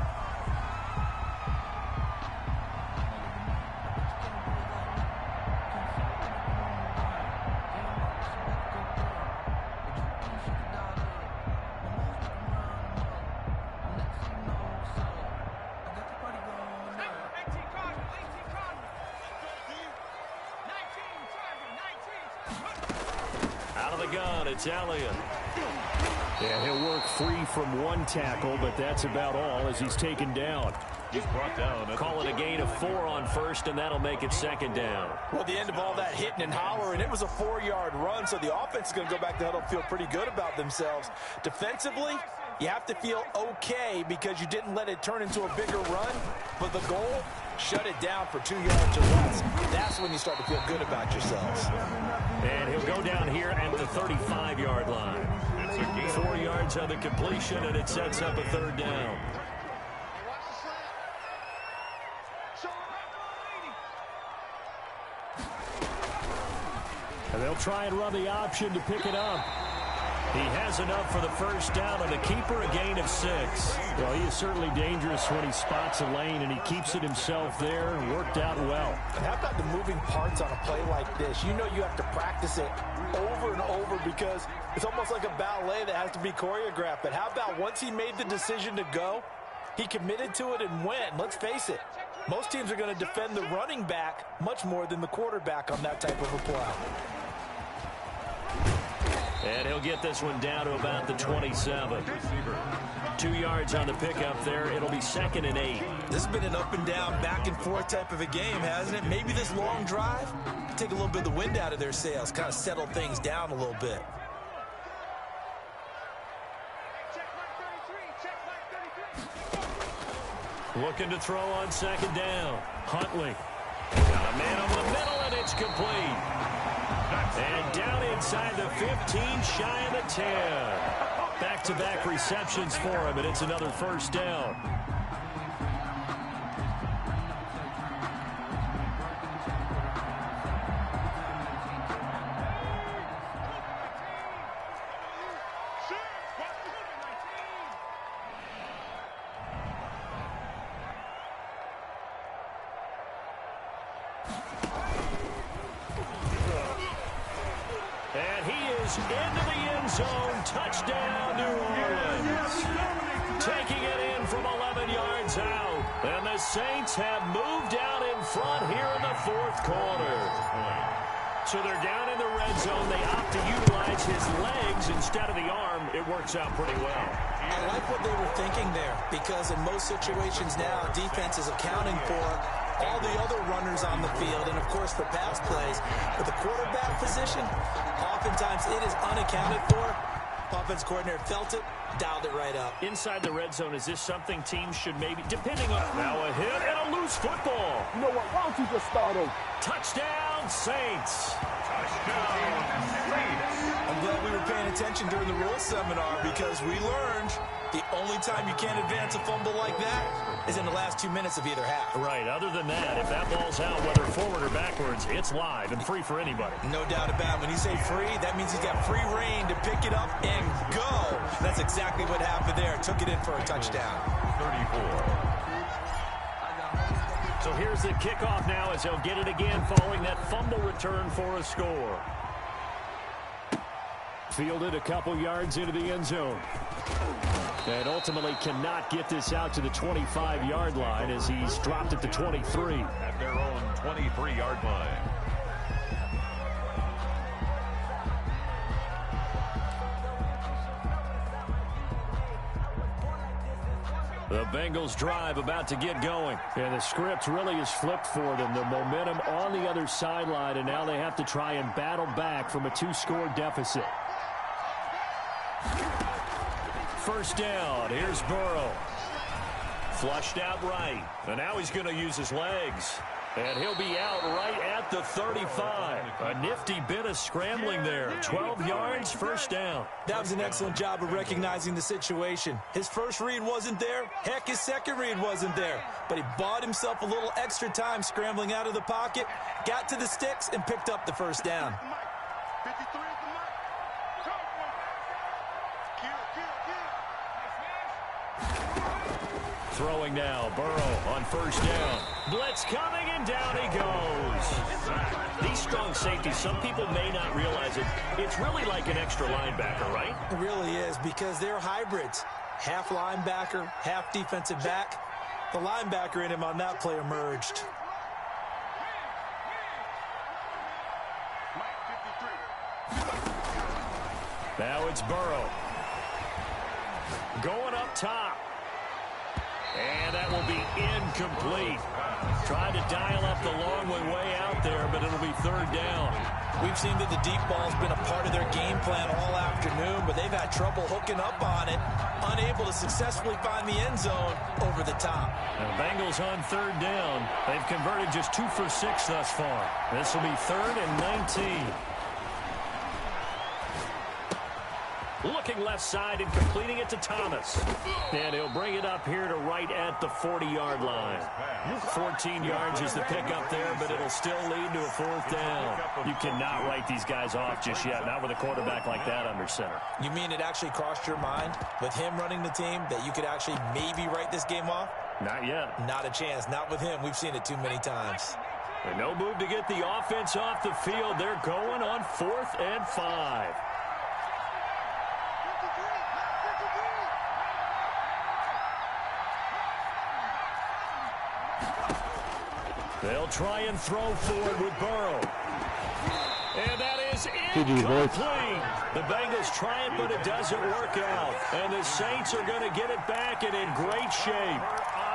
It's Elliott. Yeah, he'll work free from one tackle, but that's about all as he's taken down. He's brought down. Call it a gain of 4 on first, and that'll make it second down. Well, the end of all that hitting and hollering, it was a 4-yard run, so the offense is going to go back to the huddle, feel pretty good about themselves. Defensively, You have to feel okay because you didn't let it turn into a bigger run, but the goal, shut it down for 2 yards or less. That's when you start to feel good about yourselves. And he'll go down here at the 35-yard line. 4 yards on the completion, and it sets up a 3rd down. And they'll try and run the option to pick it up. He has enough for the 1st down, and a keeper, a gain of 6. Well, he is certainly dangerous when he spots a lane, and he keeps it himself there. Worked out well. And how about the moving parts on a play like this? You know you have to practice it over and over because it's almost like a ballet that has to be choreographed. But how about once he made the decision to go, he committed to it and went. Let's face it, most teams are going to defend the running back much more than the quarterback on that type of a play. And he'll get this one down to about the 27. 2 yards on the pickup there. It'll be 2nd and 8. This has been an up and down, back and forth type of a game, hasn't it? Maybe this long drive, take a little bit of the wind out of their sails, kind of settle things down a little bit. Looking to throw on 2nd down. Huntley. Got a man over the middle, and it's complete. And down inside the 15, shy of the 10. Back-to-back receptions for him, and it's another 1st down. Into the end zone. Touchdown, New Orleans. Taking it in from 11 yards out. And the Saints have moved out in front here in the 4th quarter. So they're down in the red zone. They opt to utilize his legs instead of the arm. It works out pretty well. I like what they were thinking there because in most situations now, defense is accounting for all the other runners on the field and, of course, for pass plays. But the quarterback position, oftentimes it is unaccounted for. Offense coordinator felt it, dialed it right up. Inside the red zone, is this something teams should maybe, depending on, now a hit and a loose football. You know what? Why don't you just start over? Touchdown, Saints. Touchdown, Saints. I'm glad we were paying attention during the rules seminar because we learned the only time you can't advance a fumble like that is in the last 2 minutes of either half. Right. Other than that, if that ball's out, whether forward or backwards, it's live and free for anybody. No doubt about it. When you say free, that means he's got free reign to pick it up and go. That's exactly what happened there. Took it in for a touchdown. 34. So here's the kickoff now as he'll get it again following that fumble return for a score. Fielded a couple yards into the end zone. And ultimately cannot get this out to the 25-yard line as he's dropped at the 23. At their own 23-yard line. The Bengals drive about to get going. And the script really is flipped for them. The momentum on the other sideline, and now they have to try and battle back from a 2-score deficit. 1st down. Here's Burrow. Flushed out right. And now he's going to use his legs. And he'll be out right at the 35. A nifty bit of scrambling there. 12 yards, 1st down. That was an excellent job of recognizing the situation. His first read wasn't there. Heck, his second read wasn't there. But he bought himself a little extra time scrambling out of the pocket, got to the sticks, and picked up the 1st down. Throwing now, Burrow on 1st down. Blitz coming, and down he goes. These strong safeties, some people may not realize it. It's really like an extra linebacker, right? It really is because they're hybrids. Half linebacker, half defensive back. The linebacker in him on that play emerged. Now it's Burrow. Going up top. And that will be incomplete. Tried to dial up the long way out there, but it'll be third down. We've seen that the deep ball's been a part of their game plan all afternoon, but they've had trouble hooking up on it, unable to successfully find the end zone over the top. And the Bengals on third down. They've converted just 2 for 6 thus far. This will be 3rd and 19. Looking left side and completing it to Thomas. And he'll bring it up here to right at the 40-yard line. 14 yards is the pickup there, but it'll still lead to a 4th down. You cannot write these guys off just yet, not with a quarterback like that under center. You mean it actually crossed your mind with him running the team that you could actually maybe write this game off? Not yet. Not a chance. Not with him. We've seen it too many times. And no move to get the offense off the field. They're going on 4th and 5. They'll try and throw forward with Burrow. And that is incomplete. The Bengals try it, but it doesn't work out. And the Saints are going to get it back and in great shape.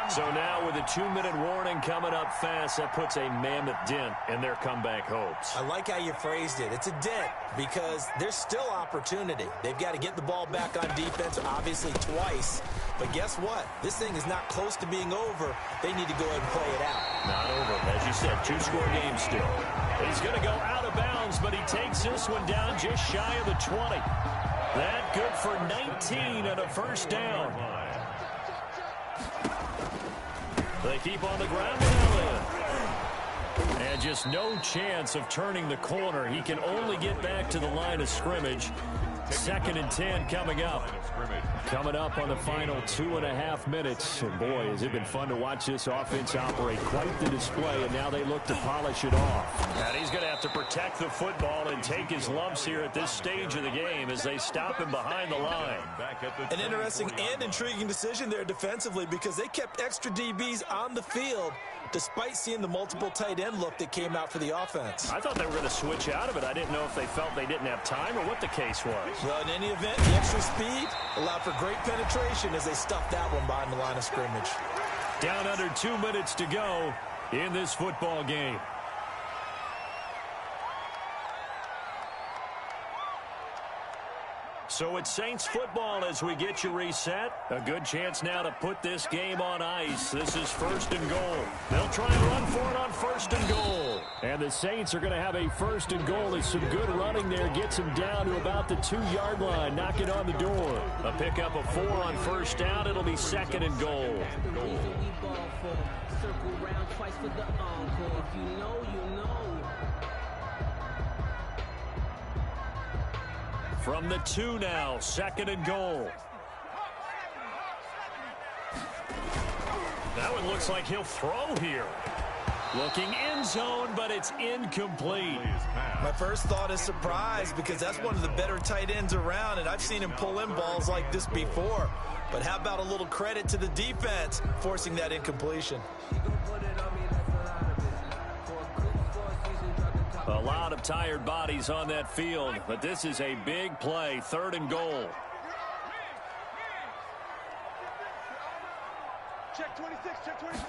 So now with a 2-minute warning coming up fast, that puts a mammoth dent in their comeback hopes. I like how you phrased it. It's a dent because there's still opportunity. They've got to get the ball back on defense, obviously twice. But guess what? This thing is not close to being over. They need to go ahead and play it out. Not over. As you said, 2-score game still. He's going to go out of bounds, but he takes this one down just shy of the 20. That good for 19 and a first down. They keep on the ground and just no chance of turning the corner. He can only get back to the line of scrimmage. 2nd and 10 coming up. Coming up on the final 2.5 minutes. And boy, has it been fun to watch this offense operate. Quite the display, and now they look to polish it off. And he's going to have to protect the football and take his lumps here at this stage of the game as they stop him behind the line. An interesting and intriguing decision there defensively because they kept extra DBs on the field despite seeing the multiple tight end look that came out for the offense. I thought they were going to switch out of it. I didn't know if they felt they didn't have time or what the case was. Well, in any event, the extra speed allowed for great penetration as they stuffed that one behind the line of scrimmage. Down under 2 minutes to go in this football game. So it's Saints football as we get you reset. A good chance now to put this game on ice. This is 1st and goal. They'll try and run for it on 1st and goal. And the Saints are going to have a 1st and goal. There's some good running there. Gets them down to about the 2-yard line. Knock it on the door. A pickup of 4 on 1st down. It'll be 2nd and goal. From the 2 now, 2nd and goal. That one looks like he'll throw here. Looking end zone, but it's incomplete. My first thought is surprise because that's one of the better tight ends around, and I've seen him pull in balls like this before. But how about a little credit to the defense forcing that incompletion? A lot of tired bodies on that field, but this is a big play. 3rd and goal. Check 26, check 26.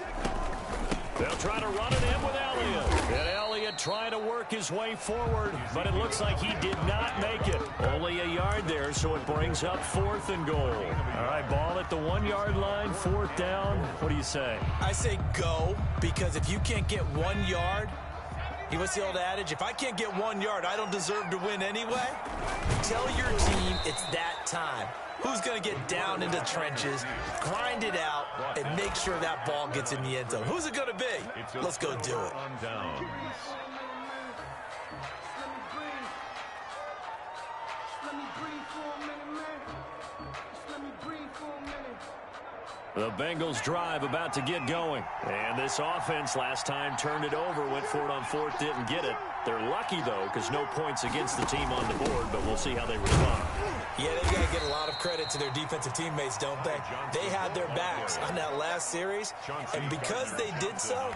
They'll try to run it in with Elliott. And Elliott trying to work his way forward, but it looks like he did not make it. Only a yard there, so it brings up 4th and goal. All right, ball at the 1-yard line, 4th down. What do you say? I say go, because if you can't get 1 yard, what's the old adage? If I can't get 1 yard, I don't deserve to win anyway. Tell your team it's that time. Who's going to get down into the trenches, grind it out, and make sure that ball gets in the end zone? Who's it going to be? Let's go do it. The Bengals drive about to get going. And this offense last time turned it over, went for it on 4th, didn't get it. They're lucky, though, because no points against the team on the board, but we'll see how they respond. Yeah, they got to get a lot of credit to their defensive teammates, don't they? They had their backs on that last series, and because they did so,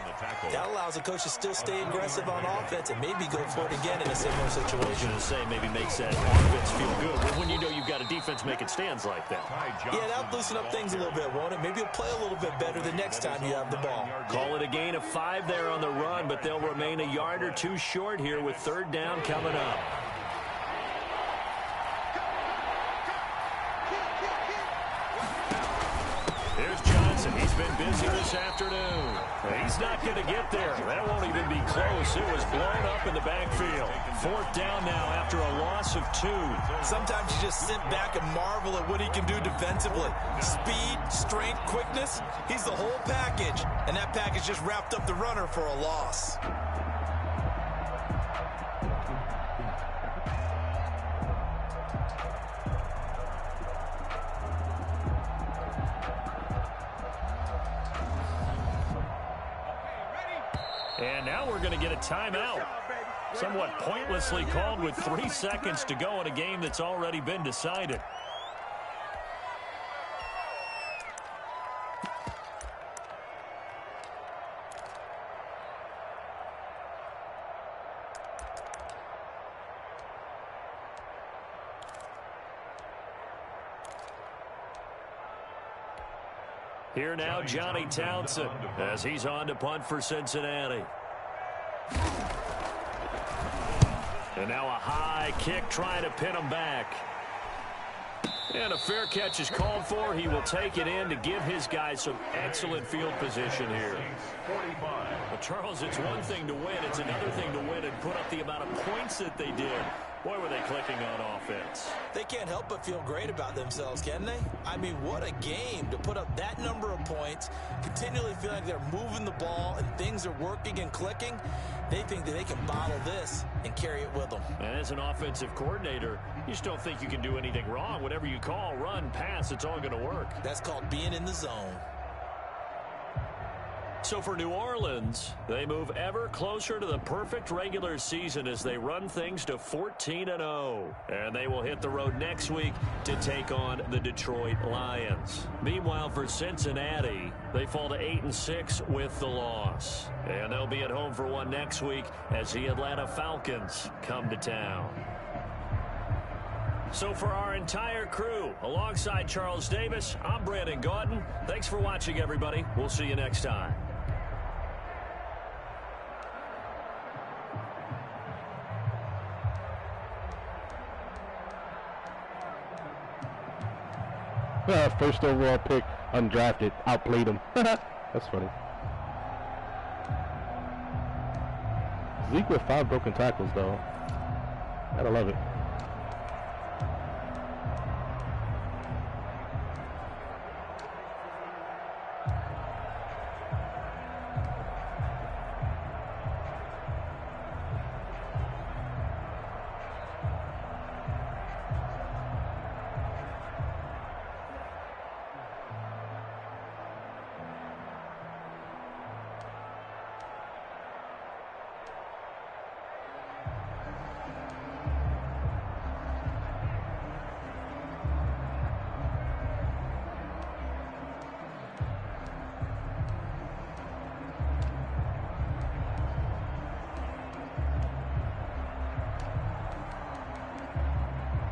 that allows the coach to still stay aggressive on offense and maybe go for it again in a similar situation. To say maybe makes that offense feel good, but when you know you've got a defense making stands like that. Yeah, that'll loosen up things a little bit, won't it? Maybe you'll play a little bit better the next time you have the ball. Call it a gain of 5 there on the run, but they'll remain a yard or two short here with third down coming up. Here's Johnson. He's been busy this afternoon. He's not going to get there. That won't even be close. It was blown up in the backfield. Fourth down now after a loss of 2. Sometimes you just sit back and marvel at what he can do defensively. Speed, strength, quickness. He's the whole package. And that package just wrapped up the runner for a loss. And now we're going to get a timeout. Somewhat pointlessly called with 3 seconds to go in a game that's already been decided. Here now, Johnny Townsend, as he's on to punt for Cincinnati. And now a high kick trying to pin him back. And a fair catch is called for. He will take it in to give his guys some excellent field position here. Well, Charles, it's one thing to win. It's another thing to win and put up the amount of points that they did. Boy, were they clicking on offense. They can't help but feel great about themselves, can they? I mean, what a game to put up that number of points, continually feel like they're moving the ball and things are working and clicking. They think that they can bottle this and carry it with them. And as an offensive coordinator, you just don't think you can do anything wrong. Whatever you call, run, pass, it's all going to work. That's called being in the zone. So for New Orleans, they move ever closer to the perfect regular season as they run things to 14-0. And they will hit the road next week to take on the Detroit Lions. Meanwhile, for Cincinnati, they fall to 8-6 with the loss. And they'll be at home for one next week as the Atlanta Falcons come to town. So for our entire crew, alongside Charles Davis, I'm Brandon Gaudin. Thanks for watching, everybody. We'll see you next time. First overall pick, undrafted, outplayed him. That's funny. Zeke with 5 broken tackles, though. Gotta love it.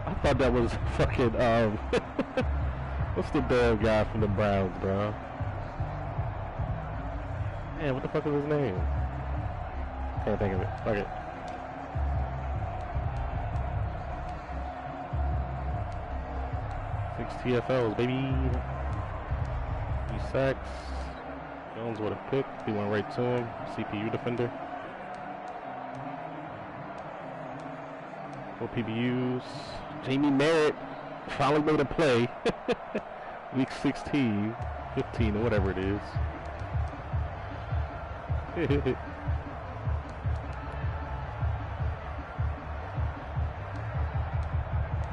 I thought that was fucking, what's the damn guy from the Browns, bro? Man, what the fuck is his name? Can't think of it. Fuck it. Six TFLs, baby. 3 sacks. Jones with a pick. He went right to him. CPU defender. 4 PBUs. Jamie Merritt finally made a play. Week 16, 15, or whatever it is.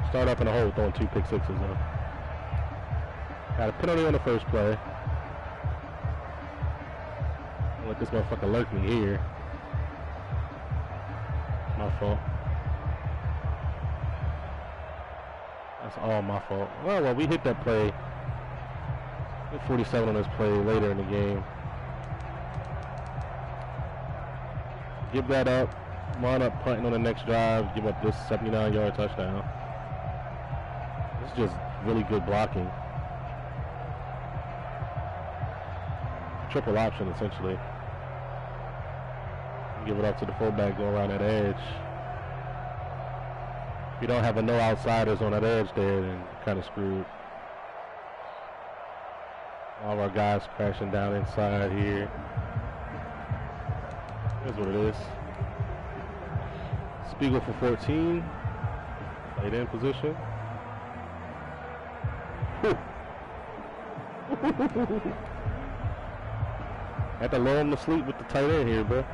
Start up in a hole throwing 2 pick sixes though. Got a penalty on the first play. Don't let this motherfucker lurk me here. My fault. That's all my fault. Well, we hit that play. Hit 47 on this play later in the game. Give that up. Line up punting on the next drive. Give up this 79-yard touchdown. This is just really good blocking. Triple option, essentially. Give it up to the fullback, go around that edge. If you don't have no outsiders on that edge there, then you're kind of screwed. All of our guys crashing down inside here. Here's what it is. Spiegel for 14. Tight end position. Had to lull him to sleep with the tight end here, bro.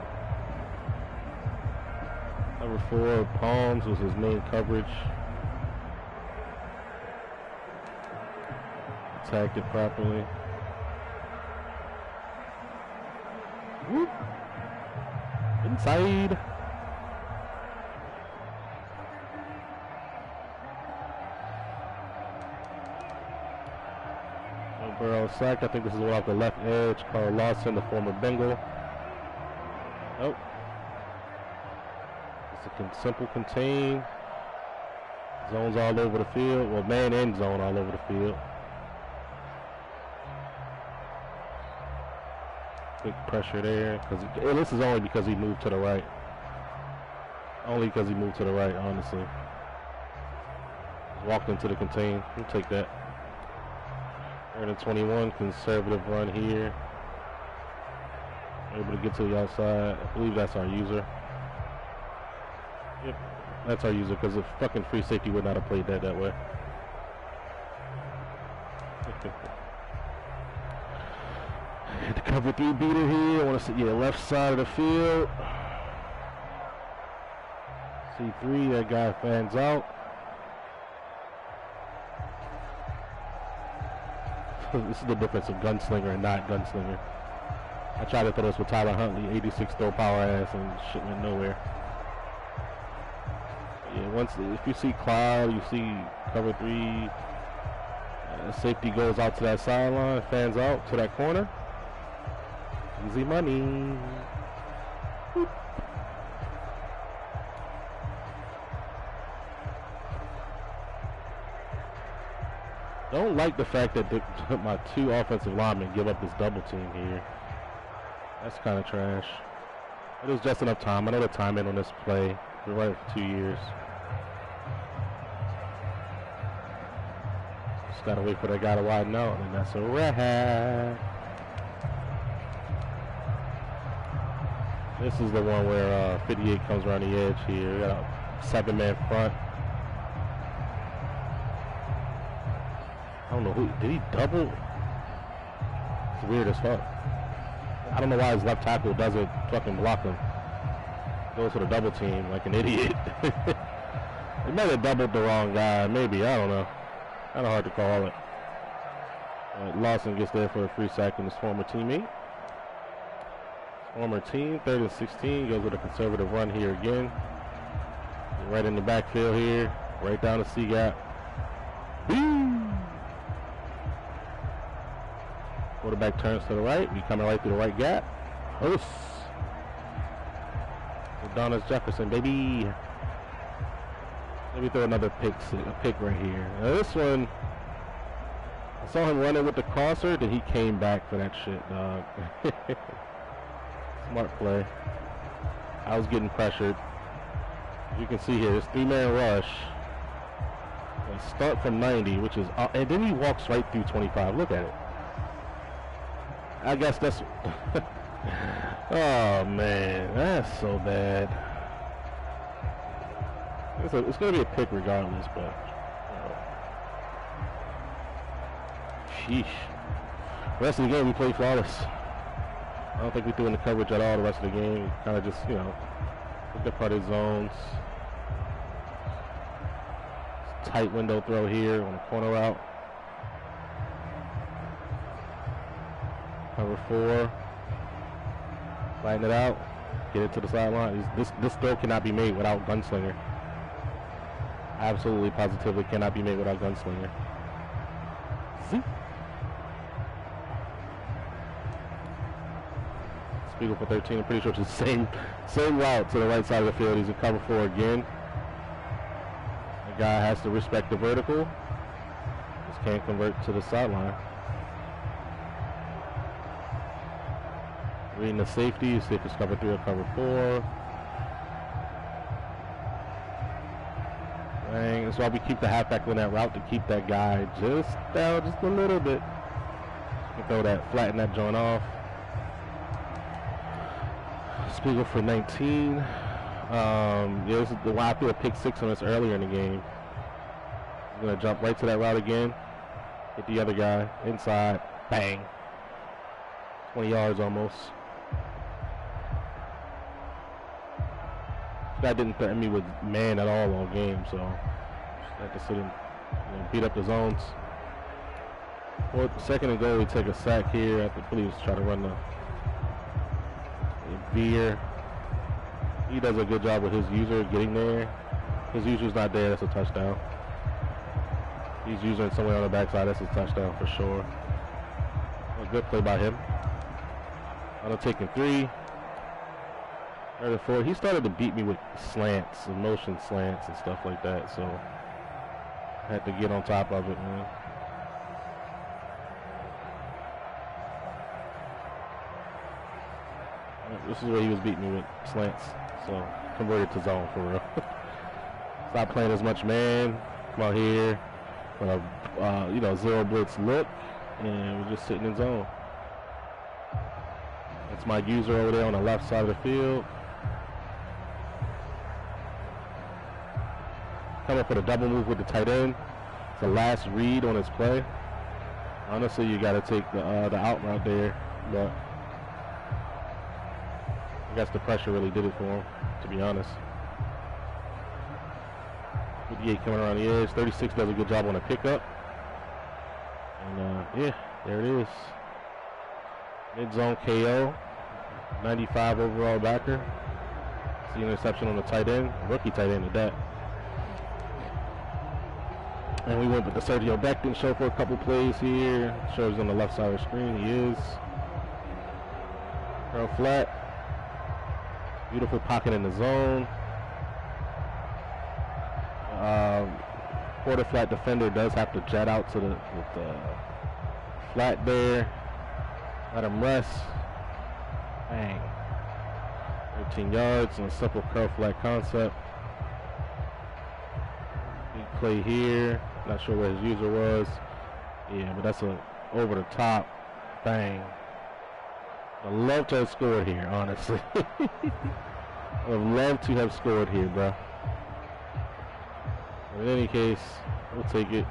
Number 4, Palms was his main coverage. Attacked it properly. Whoop. Inside. Burrow sacked. I think this is one off the left edge. Carl Lawson, the former Bengal. Nope. It's a simple contain. Zones all over the field. Well, man and zone all over the field. Quick pressure there. This is only because he moved to the right. Only because he moved to the right, honestly. Walked into the contain. We'll take that. 3rd and 21, conservative run here. Able to get to the outside. I believe that's our user. Yep, that's our user because the fucking free safety would not have played that way. Hit the cover 3 beater here. I want to see, left side of the field. C3, that guy fans out. This is the difference of gunslinger and not gunslinger. I tried to throw this with Tyler Huntley, 86 throw power ass, and shit went nowhere. Yeah, if you see Cloud, you see cover 3, safety goes out to that sideline, fans out to that corner. Easy money. Whoop. Don't like the fact that my 2 offensive linemen give up this double team here. That's kind of trash. It was just enough time. I know the timing on this play. We're right for 2 years. Just gotta wait for that guy to widen out, and that's a wrap. This is the one where 58 comes around the edge here. We got a 7-man front. I don't know who, did he double? It's weird as fuck. I don't know why his left tackle doesn't fucking block him. Goes for the double team like an idiot. He might have doubled the wrong guy, maybe, I don't know. Kind of hard to call it. Lawson gets there for a free sack in his former teammate. Former team, 3rd and 16, goes with a conservative run here again. Right in the backfield here, right down the C gap. Boom! Quarterback turns to the right. We coming right through the right gap. Host. Adonis Jefferson, baby. Maybe throw another pick right here. Now this one, I saw him running with the crosser, then he came back for that shit, dog. Smart play. I was getting pressured. As you can see here, this 3-man rush. They start from 90, which is, and then he walks right through 25. Look at it. I guess that's, oh man, that's so bad. It's going to be a pick regardless, but, sheesh. The rest of the game, we played flawless. I don't think we threw in the coverage at all the rest of the game. Kind of just, looked up his zones. Tight window throw here on the corner route. Cover 4. Flatten it out. Get it to the sideline. This throw cannot be made without gunslinger. Absolutely, positively cannot be made without Gunslinger. See? Spiegel for 13. I'm pretty sure it's the same route to the right side of the field. He's in cover 4 again. The guy has to respect the vertical. Just can't convert to the sideline. Reading the safety, see if it's cover 3 or cover 4. Dang, that's why we keep the halfback on that route, to keep that guy just down just a little bit. You can throw that, flatten that joint off. Spiegel for 19. Yeah, this is why I threw a pick 6 on us earlier in the game. He's gonna jump right to that route again. Hit the other guy inside. Bang. 20 yards almost. This guy didn't threaten me with man at all all game, so I had to sit and beat up the zones. Second and goal, we take a sack here. I think Phillies try to run the veer. He does a good job with his user getting there. His user's not there, that's a touchdown. He's using somewhere on the backside, that's a touchdown for sure. A good play by him. I'm taking 3. Third and 4. He started to beat me with slants, motion slants and stuff like that, so I had to get on top of it, man. This is where he was beating me with slants, so converted to zone for real. Stop playing as much man. Come out here with a zero blitz look, and we're just sitting in zone. That's my user over there on the left side of the field. Coming for the double move with the tight end. It's the last read on his play. Honestly, you got to take the out route there, but I guess the pressure really did it for him, to be honest. 58 coming around the edge. 36 does a good job on the pickup. And yeah, there it is. Mid-zone KO. 95 overall backer. See an interception on the tight end. Rookie tight end at that. And we went with the Sergio Beck. Didn't show for a couple plays here. Shows on the left side of the screen. He is. Curl flat. Beautiful pocket in the zone. Quarter flat defender does have to jet out to the flat there. Let him rest. Bang. 13 yards on a simple curl flat concept. Big play here. Not sure where his user was. Yeah, but that's a over the top. Bang. I'd love to have scored here, honestly. I would love to have scored here, bro. But in any case, we'll take it.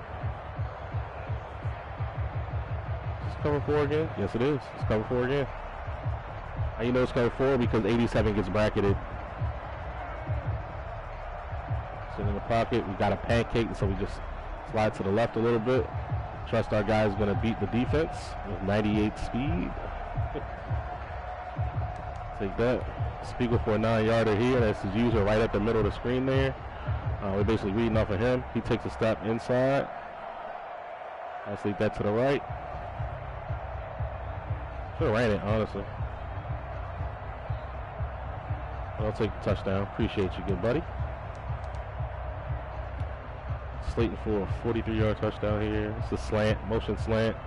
Is this cover 4 again? Yes, it is. It's cover 4 again. How you know it's cover 4? Because 87 gets bracketed. Sitting in the pocket. We got a pancake, so we just slide to the left a little bit. Trust our guy is going to beat the defense with 98 speed. Take that. Spiegel for a 9-yarder here. That's his user right at the middle of the screen there. We're basically reading off of him. He takes a step inside. I sleep that to the right. Should have ran it, honestly. I'll take the touchdown. Appreciate you, good buddy. Slating for a 43-yard touchdown here. It's a slant, motion slant.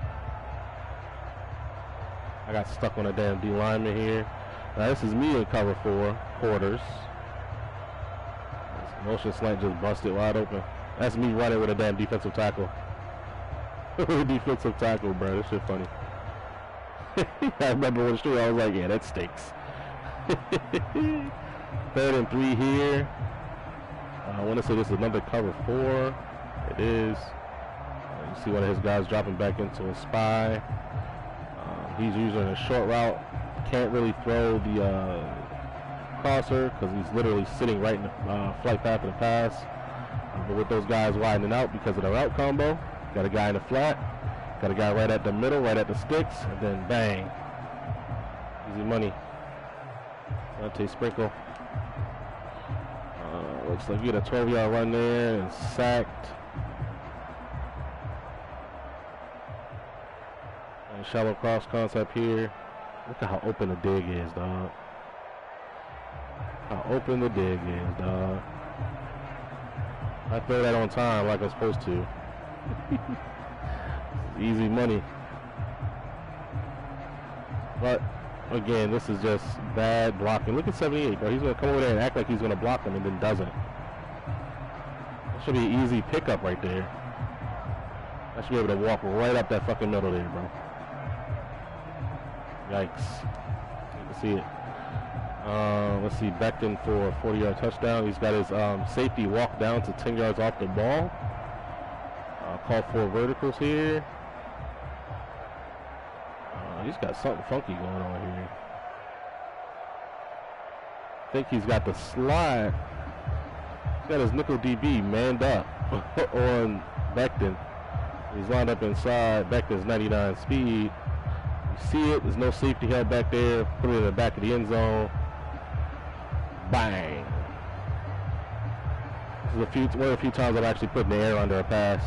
I got stuck on a damn D lineman here. Now this is me in cover 4, quarters. This motion slant just busted wide open. That's me running with a damn defensive tackle. Defensive tackle, bro. This shit funny. I remember on the street, I was like, yeah, that stinks. 3rd and 3 here. I want to say this is another cover 4. It is. You see one of his guys dropping back into a spy. He's using a short route. Can't really throw the crosser because he's literally sitting right in the flight path of the pass. But with those guys widening out because of the route combo, got a guy in the flat, got a guy right at the middle, right at the sticks, and then bang. Easy money. Dante Sprinkle. Looks like we had a 12-yard run there and sacked. And shallow cross concept here. Look at how open the dig is, dog. How open the dig is, dog. I throw that on time like I'm supposed to. Easy money. But again, this is just bad blocking. Look at 78, bro. He's going to come over there and act like he's going to block him and then doesn't. That should be an easy pickup right there. I should be able to walk right up that fucking middle there, bro. Yikes. You can see it. Let's see, Becton for a 40-yard touchdown. He's got his safety walk down to 10 yards off the ball. Call for verticals here. He's got something funky going on here. I think he's got the slide. He's got his nickel DB manned up on Becton. He's lined up inside. Becton's 99 speed. You see it. There's no safety held back there. Put it in the back of the end zone. Bang. This is one of the few times I've actually put in the air under a pass.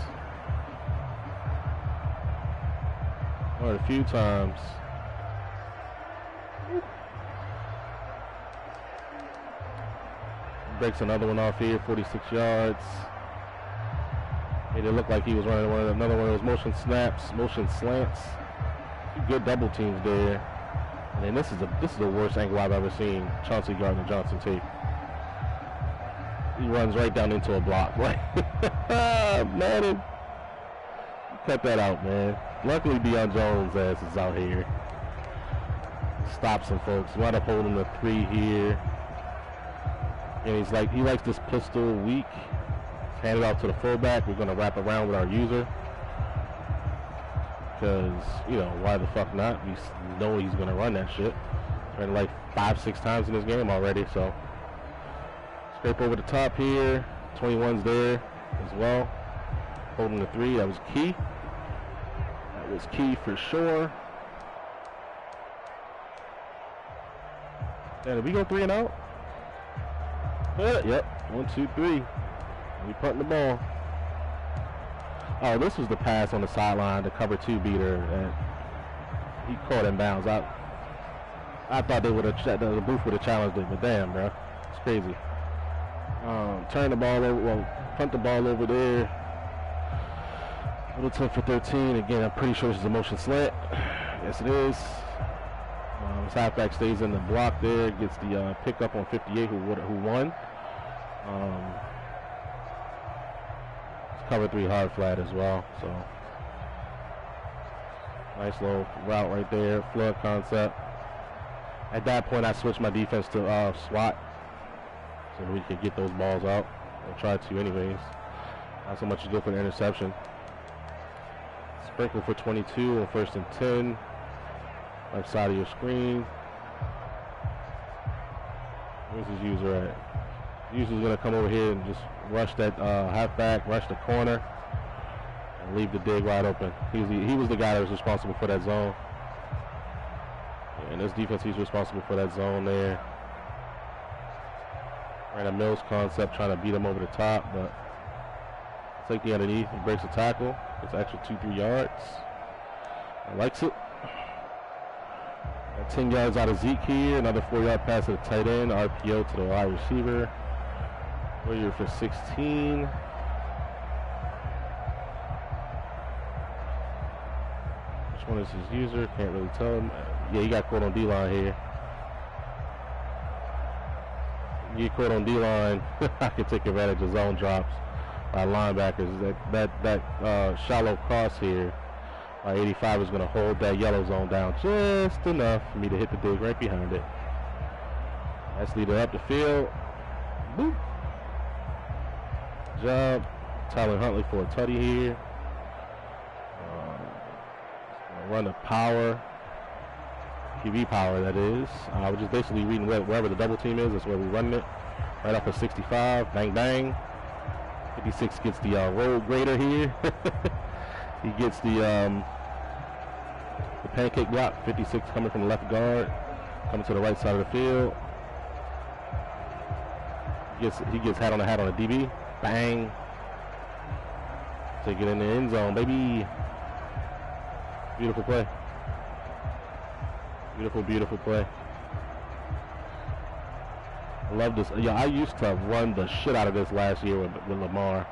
One of the few times. Breaks another one off here, 46 yards. Made it look like he was running another one of those motion snaps, motion slants. Good double teams there. And then this is the worst angle I've ever seen Chauncey Gardner-Johnson take. He runs right down into a block. Like, man, cut that out, man. Luckily, Deion Jones' ass is out here. Stop some folks. Wind up holding the 3 here. And he likes this pistol weak. Hand it out to the fullback. We're going to wrap around with our user. Because, you know, why the fuck not? We know he's going to run that shit. Ran like 5-6 times in this game already, so. Scrape over the top here. 21's there as well. Holding the 3. That was key. That was key for sure. And did we go 3 and out? Yep. 1, 2, 3. We punting the ball. Oh, this was the pass on the sideline, the cover 2 beater, and he caught in bounds. I thought they would have, the booth would have challenged it, but damn, bro, it's crazy. Turn the ball over, well, punt the ball over there. Little 10 for 13. Again, I'm pretty sure this is a motion slant. Yes, it is. His halfback stays in the block there, gets the pickup on 58, who won. Cover 3 hard flat as well, so nice little route right there, flood concept. At that point, I switched my defense to SWAT so we could get those balls out. We'll try to anyways. Not so much to go for the interception. Sprinkle for 22 on 1st and 10. Left side of your screen. Where's his user at? User's gonna come over here and just rush that halfback, rush the corner, and leave the dig wide open. He was the guy that was responsible for that zone. And this defense, he's responsible for that zone there. Ran a Mills concept, trying to beat him over the top, but safety underneath. He breaks a tackle. It's an extra 2-3 yards. I likes it. Got 10 yards out of Zeke here. Another 4-yard pass to the tight end. RPO to the wide receiver. Warrior for 16. Which one is his user? Can't really tell him. Yeah, he got caught on D-line here. You get caught on D-line, I can take advantage of zone drops by linebackers. That shallow cross here by 85 is going to hold that yellow zone down just enough for me to hit the dig right behind it. That's leader up the field. Boop. Job. Tyler Huntley for a tutty here. Run the power. QB power, that is. We're just basically reading wherever the double team is. That's where we're running it. Right off of 65. Bang, bang. 56 gets the road grader here. He gets the pancake block. 56 coming from the left guard. Coming to the right side of the field. He gets hat on a DB. Bang. Take it in the end zone, baby. Beautiful play. Beautiful, beautiful play. I love this. Yeah, I used to run the shit out of this last year with Lamar.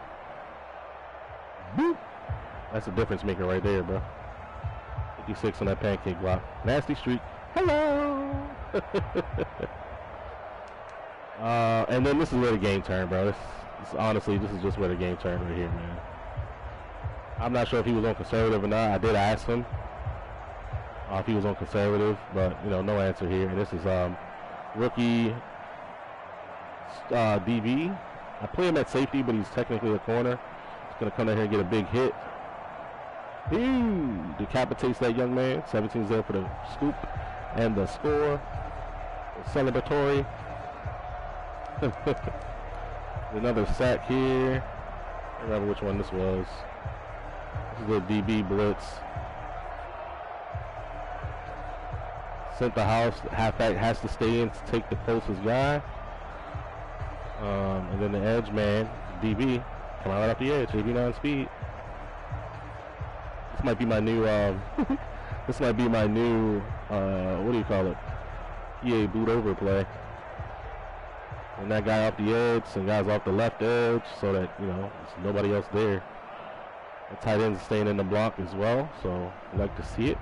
Boop. That's a difference maker right there, bro. 56 on that pancake block. Nasty streak. Hello. And then this is where the game turned, bro. Honestly, this is just where the game turned right here, man. I'm not sure if he was on conservative or not. I did ask him if he was on conservative, but, you know, no answer here. And this is rookie DB. I play him at safety, but he's technically a corner. He's going to come in here and get a big hit. Ooh, decapitates that young man. 17's there for the scoop and the score. Celebratory. Another sack here. I don't remember which one this was. This is the DB blitz. Sent the house. Halfback has to stay in to take the closest guy. And then the edge man, DB, come out right off the edge. 89 speed. This might be my new. This might be my new. What do you call it? EA boot over play. And that guy off the edge, some guys off the left edge, so that, you know, there's nobody else there. The tight end's staying in the block as well, so I like to see it.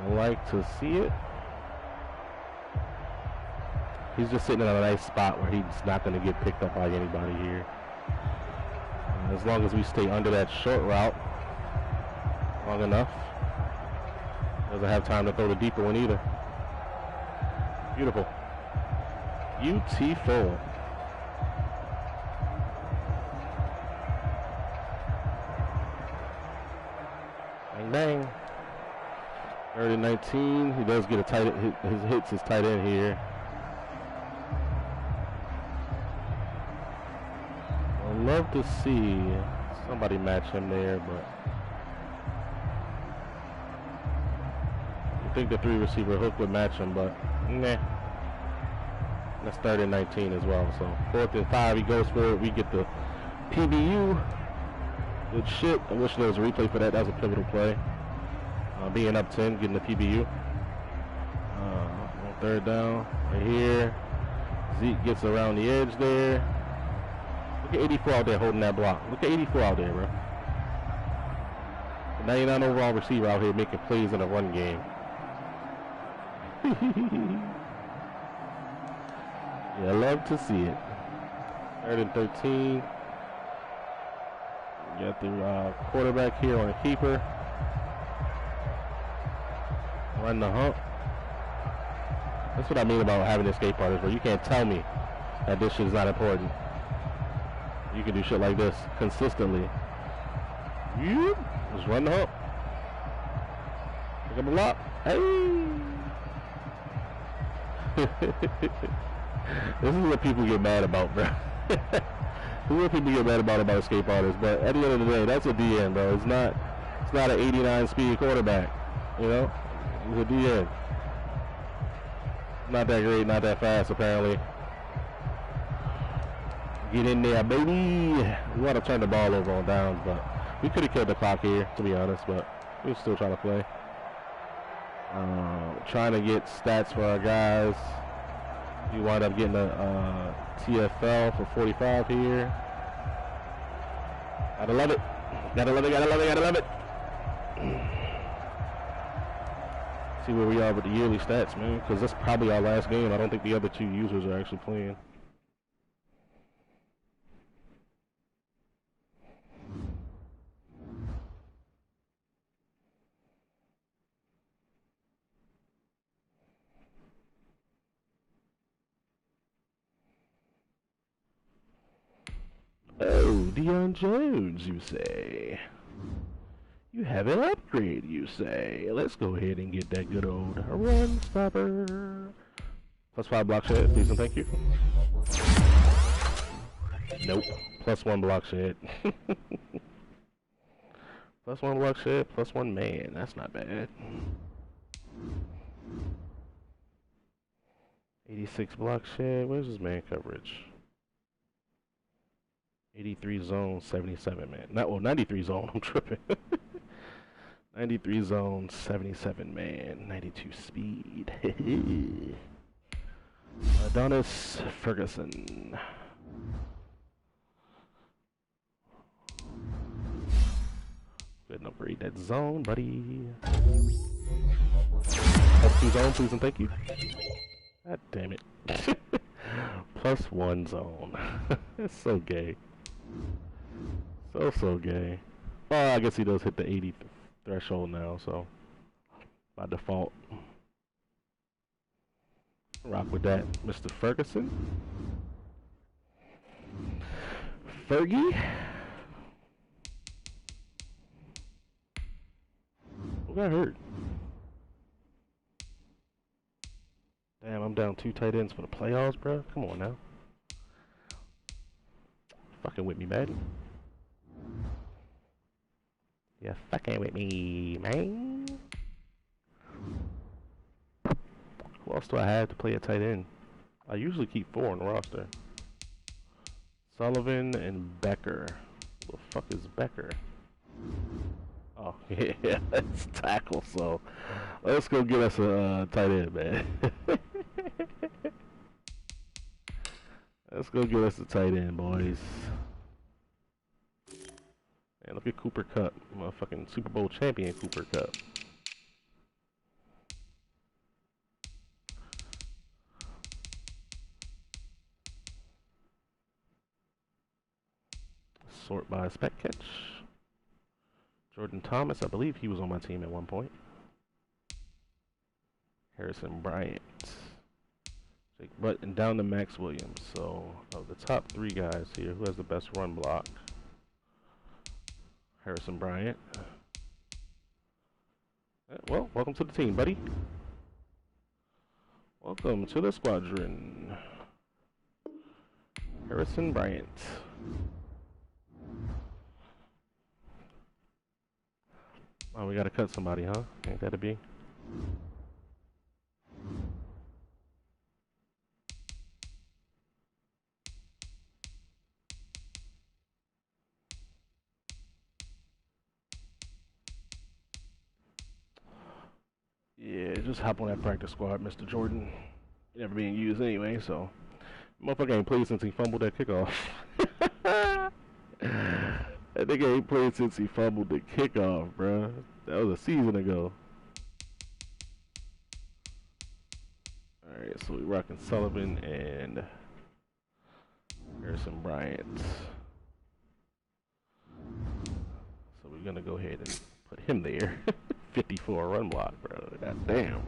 I like to see it. He's just sitting in a nice spot where he's not going to get picked up by anybody here. As long as we stay under that short route long enough. Doesn't have time to throw the deeper one either. Beautiful. Beautiful. Bang bang. 3rd and 19. He does get a tight. His hits his tight end here. I'd love to see somebody match him there, but I think the 3 receiver hook would match him, but nah. That's 3rd and 19 as well. So 4th and 5, he goes for it. We get the PBU. Good shit. I wish there was a replay for that. That was a pivotal play. Being up 10, getting the PBU. On 3rd down, right here. Zeke gets around the edge there. Look at 84 out there holding that block. Look at 84 out there, bro. 99 overall receiver out here making plays in a run game. Yeah, I love to see it. 3rd and 13. Got the quarterback here on a keeper. Run the hump. That's what I mean about having escape artists, bro. You can't tell me that this shit is not important. You can do shit like this consistently. Just run the hump. Pick up a block. Hey! This is what people get mad about, bro. This is what people get mad about escape artists. But at the end of the day, that's a DN, bro. It's not an 89 speed quarterback. You know? It's a DN. Not that great, not that fast, apparently. Get in there, baby. We want to turn the ball over on downs, but we could have killed the clock here, to be honest, but we're still trying to play. Trying to get stats for our guys. We wind up getting a TFL for 45 here. Gotta love it. Gotta love it, gotta love it, gotta love it. See where we are with the yearly stats, man, because that's probably our last game. I don't think the other 2 users are actually playing. Oh, Deion Jones, you say? You have an upgrade, you say? Let's go ahead and get that good old run stopper. +5 block shed, please and thank you. Nope. +1 block shed. +1 block shed, +1 man. That's not bad. 86 block shed. Where's his man coverage? 83 zone, 77 man. Not well, 93 zone. I'm tripping. 93 zone, 77 man, 92 speed. Adonis Ferguson. Good enough to read that zone, buddy. +2 zone, please and thank you. God damn it. +1 zone. It's so gay. So gay. Well, I guess he does hit the 80 threshold now, so by default. Rock with that, Mr. Ferguson. Fergie. Who got hurt? Damn, I'm down 2 tight ends for the playoffs, bro. Come on now. Fucking with me, man. Yeah, fucking with me, man. Who else do I have to play a tight end? I usually keep 4 on the roster. Sullivan and Becker. Who the fuck is Becker? Oh, yeah, it's tackle, so let's go get us a tight end, man. Let's go get us a tight end, boys. And look at Cooper Kupp, motherfucking Super Bowl champion Cooper Kupp. Sort by spec catch. Jordan Thomas, I believe he was on my team at one point. Harrison Bryant. Jake Button down to Max Williams. So, of the top 3 guys here, who has the best run block? Harrison Bryant. Well, welcome to the team, buddy. Welcome to the squadron. Harrison Bryant. Oh, we gotta cut somebody, huh? Ain't that a B? Yeah, just hop on that practice squad, Mr. Jordan. Never being used anyway, so. Motherfucker ain't played since he fumbled that kickoff. That nigga ain't played since he fumbled the kickoff, bruh. That was a season ago. Alright, so we rocking Sullivan and Harrison Bryant. So we're gonna go ahead and put him there. 54 run block, bro. God damn.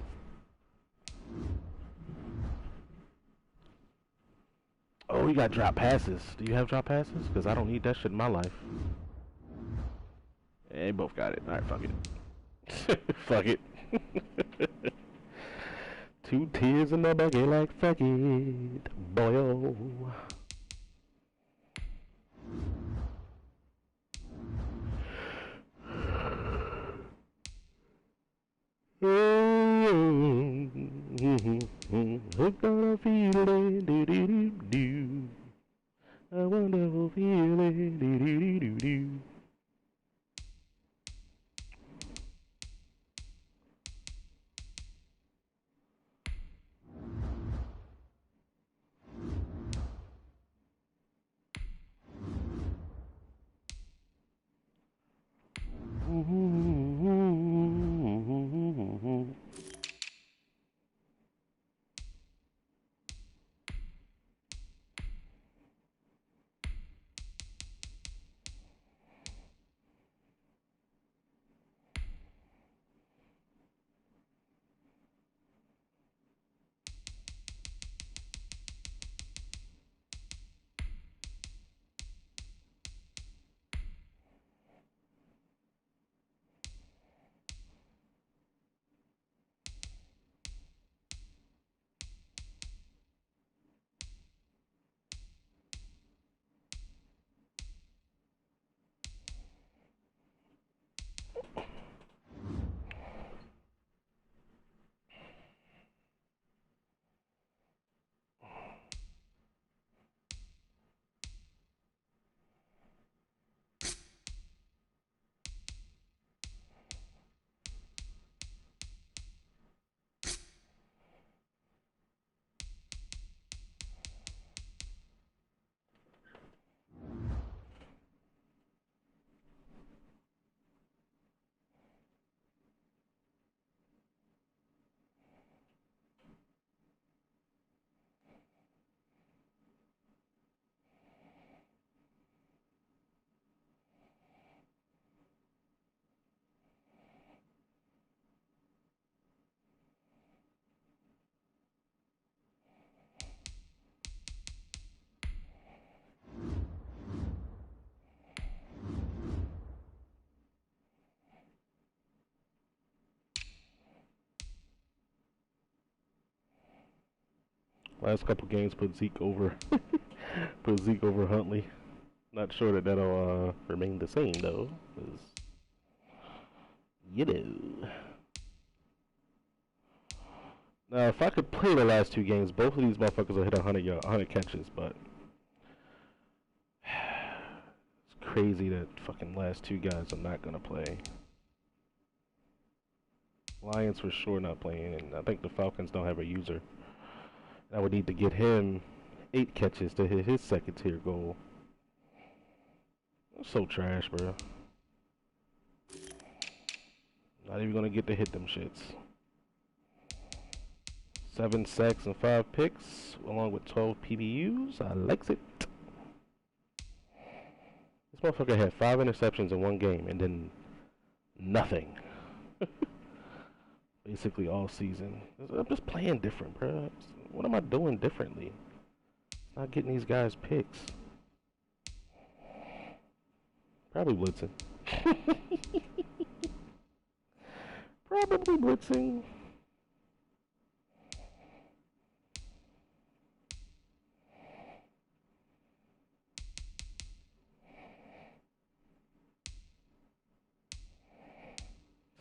Oh, you got drop passes. Do you have drop passes? Because I don't need that shit in my life. Yeah, they both got it. Alright, fuck it. Fuck it. 2 tears in the bucket like fuck it. Boyo. Hooked on a feeling, do do do do. A wonderful feeling, do do do do do. Last couple games put Zeke over Huntley. Not sure that that'll remain the same though, 'cause you know. Now, if I could play the last 2 games, both of these motherfuckers will hit 100 catches, but it's crazy that fucking last 2 guys are not gonna play. Lions for sure not playing, and I think the Falcons don't have a user. I would need to get him 8 catches to hit his second tier goal. That's so trash, bro. Not even gonna get to hit them shits. 7 sacks and 5 picks, along with 12 PBUs. I likes it. This motherfucker had 5 interceptions in 1 game, and then nothing. Basically all season. I'm just playing different, bro. What am I doing differently? Not getting these guys picks. Probably blitzing. Probably blitzing.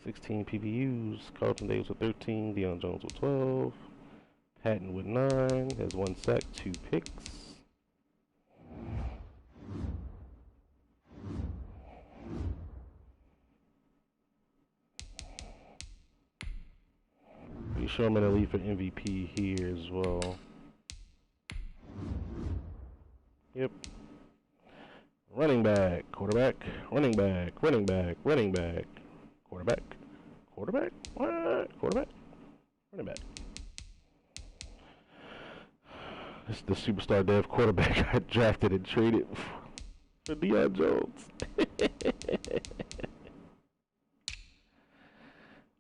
$16 PPUs. Carlton Davis with 13. Deion Jones with 12. Patton with 9. Has 1 sack, 2 picks. Pretty sure I'm in the lead for MVP here as well. Yep. Running back, quarterback, running back, running back, running back, quarterback, quarterback, what? Quarterback, running back. This is the superstar dev quarterback I drafted and traded for Deion Jones.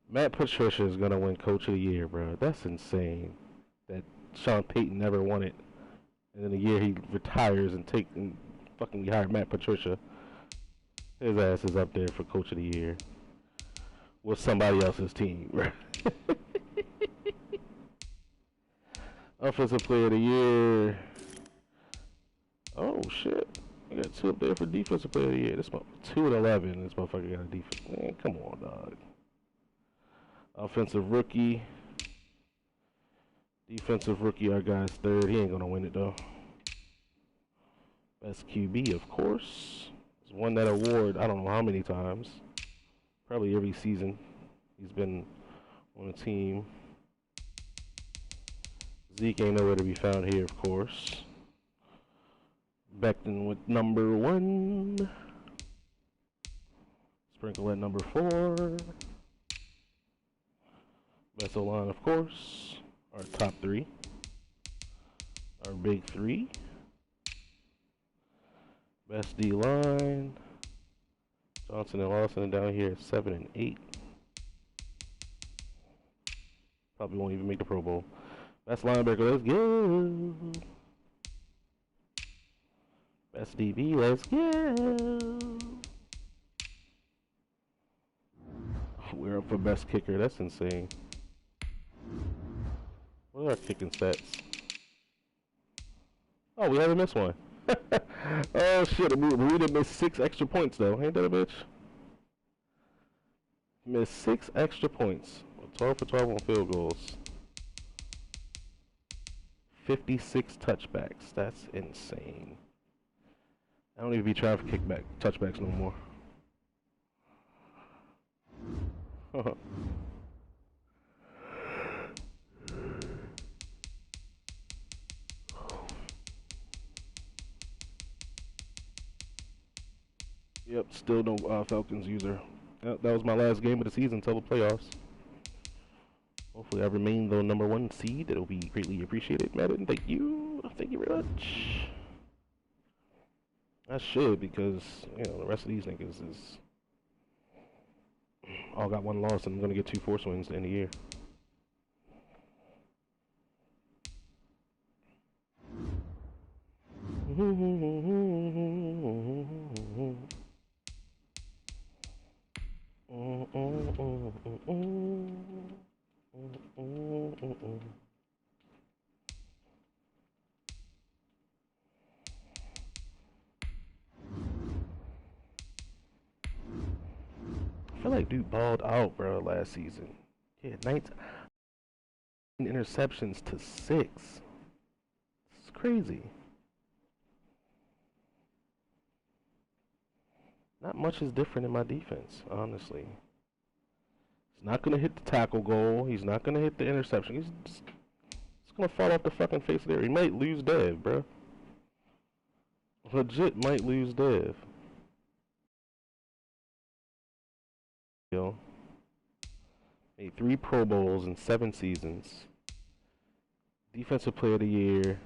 Matt Patricia is gonna win Coach of the Year, bro. That's insane. That Sean Payton never won it, and then the year he retires and fucking hired Matt Patricia. His ass is up there for Coach of the Year with somebody else's team, bro. Offensive Player of the Year. Oh shit! I got 2 up there for Defensive Player of the Year. This 2 and 11. This motherfucker got a defense. Man, come on, dog. Offensive Rookie. Defensive Rookie, our guy's 3rd. He ain't gonna win it though. Best QB, of course. He's won that award I don't know how many times. Probably every season he's been on a team. Zeke ain't nowhere to be found here, of course. Becton with number 1. Sprinkle at number 4. Best O-line, of course. Our top 3. Our big 3. Best D-line. Johnson and Lawson down here at 7 and 8. Probably won't even make the Pro Bowl. Best linebacker, let's go. Best DB, let's go. We're up for best kicker, that's insane. What are our kicking stats? Oh, we haven't missed one. Oh shit, we done missed 6 extra points though, ain't that a bitch? Missed 6 extra points. 12 for 12 on field goals. 56 touchbacks. That's insane. I don't even be trying for touchbacks no more. Yep, still no Falcons user. Yep, that was my last game of the season until the playoffs. Hopefully I remain the number 1 seed. It'll be greatly appreciated, Madden. Thank you. Thank you very much. I should, because, you know, the rest of these niggas is all got 1 loss, and I'm going to get 2 force wins in the year. feel like dude balled out, bro, last season. Yeah, 19 interceptions to 6. It's crazy. Not much is different in my defense, honestly. He's not going to hit the tackle goal. He's not going to hit the interception. He's going to fall off the fucking face of there. He might lose Dev, bro. Legit might lose Dev. Made 3 Pro Bowls in 7 seasons. Defensive Player of the Year.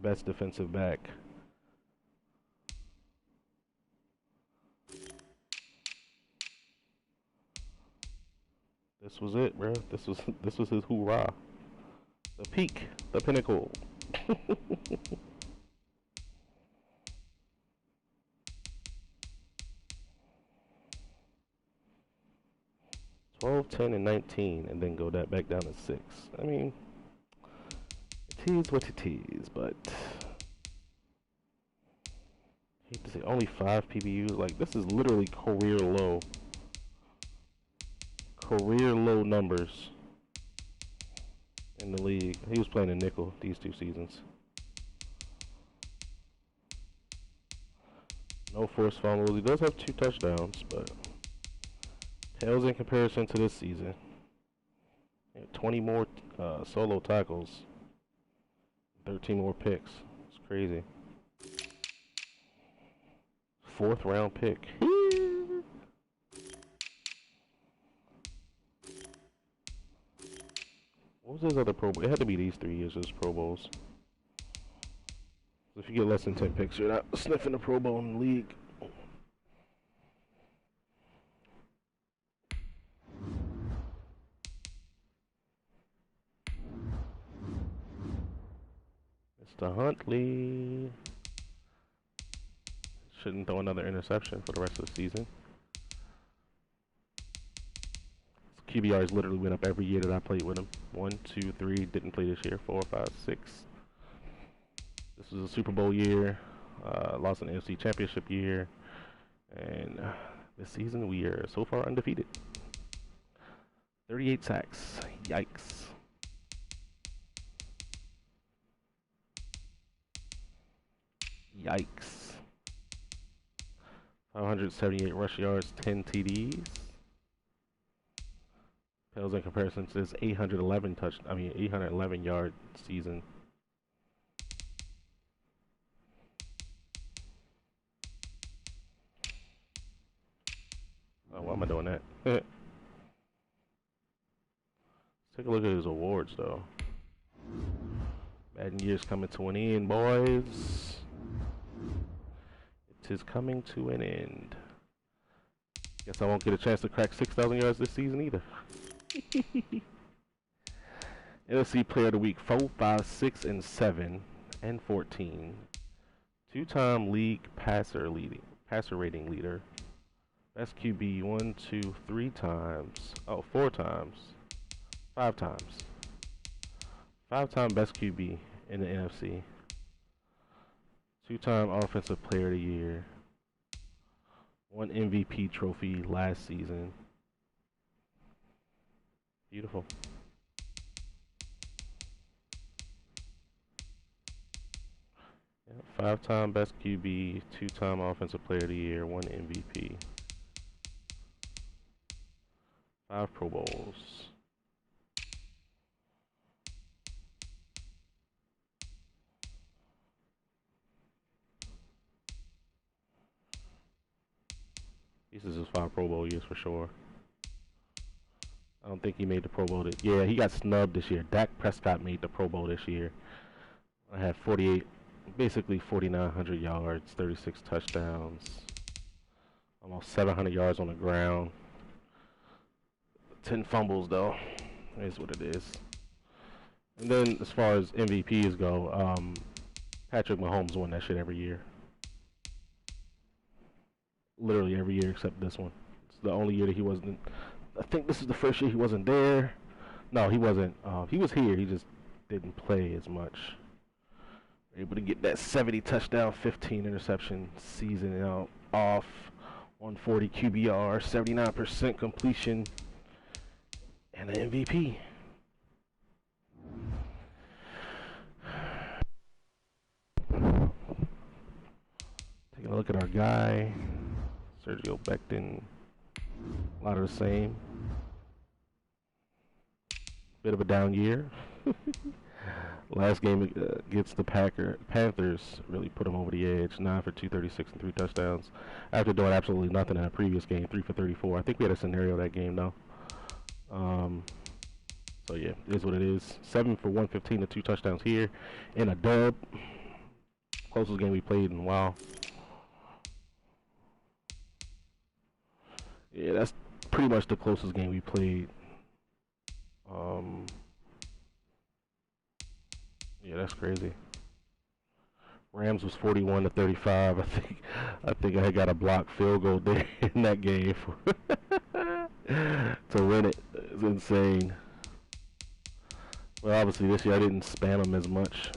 Best defensive back. This was it, bro. This was his hoorah. The peak, the pinnacle. 12, 10, and 19, and then go back down to 6. I mean, it is what it is, but I hate to say only 5 PBUs. Like, this is literally career low. Career low numbers in the league. He was playing in nickel these 2 seasons. No forced fumbles. He does have 2 touchdowns, but pales in comparison to this season. 20 more solo tackles, 13 more picks. It's crazy. 4th round pick. What was his other Pro Bowl? It had to be these 3 years as Pro Bowls. So if you get less than 10 picks, you're not sniffing the Pro Bowl in the league. Mr. Huntley shouldn't throw another interception for the rest of the season. His QBRs literally went up every year that I played with him. 1, 2, 3, didn't play this year. 4, 5, 6. This was a Super Bowl year. Lost an NFC Championship year. And this season we are so far undefeated. 38 sacks. Yikes. Yikes. 578 rush yards, 10 TDs. Pales in comparison to this 811 yard season. Oh, why am I doing that? Let's take a look at his awards, though. Madden year's coming to an end, boys. It is coming to an end. Guess I won't get a chance to crack 6,000 yards this season either. NFC Player of the Week 4, 5, 6, and 7, and 14. 2-time league passer rating leader. Best QB 1, 2, 3 times. Oh, 4 times. 5 times. 5-time best QB in the NFC. 2-time Offensive Player of the Year. 1 MVP trophy last season. Beautiful. Yeah, 5-time best QB, 2-time Offensive Player of the Year, 1 MVP. 5 Pro Bowls. This is his 5 Pro Bowl years for sure. I don't think he made the Pro Bowl. Yeah, he got snubbed this year. Dak Prescott made the Pro Bowl this year. I had basically 4,900 yards, 36 touchdowns, almost 700 yards on the ground. 10 fumbles, though. It is what it is. And then, as far as MVPs go, Patrick Mahomes won that shit every year. Literally every year except this one. It's the only year that he wasn't. I think this is the first year he wasn't there. No, he wasn't. He was here. He just didn't play as much. Able to get that 70 touchdown, 15 interception season off. 140 QBR, 79% completion, and an MVP. Taking a look at our guy, Sergio Becton. A lot of the same. Bit of a down year. Last game against the Panthers really put him over the edge. 9 for 236 and 3 touchdowns. After doing absolutely nothing in a previous game, 3 for 34. I think we had a scenario that game though. So yeah, it is what it is. 7 for 115 and 2 touchdowns here in a dub. Closest game we played in a while. Yeah, that's pretty much the closest game we played. Yeah, that's crazy. Rams was 41 to 35. I think I had got a blocked field goal there in that game to win it. It's insane. Well, obviously this year I didn't spam him as much,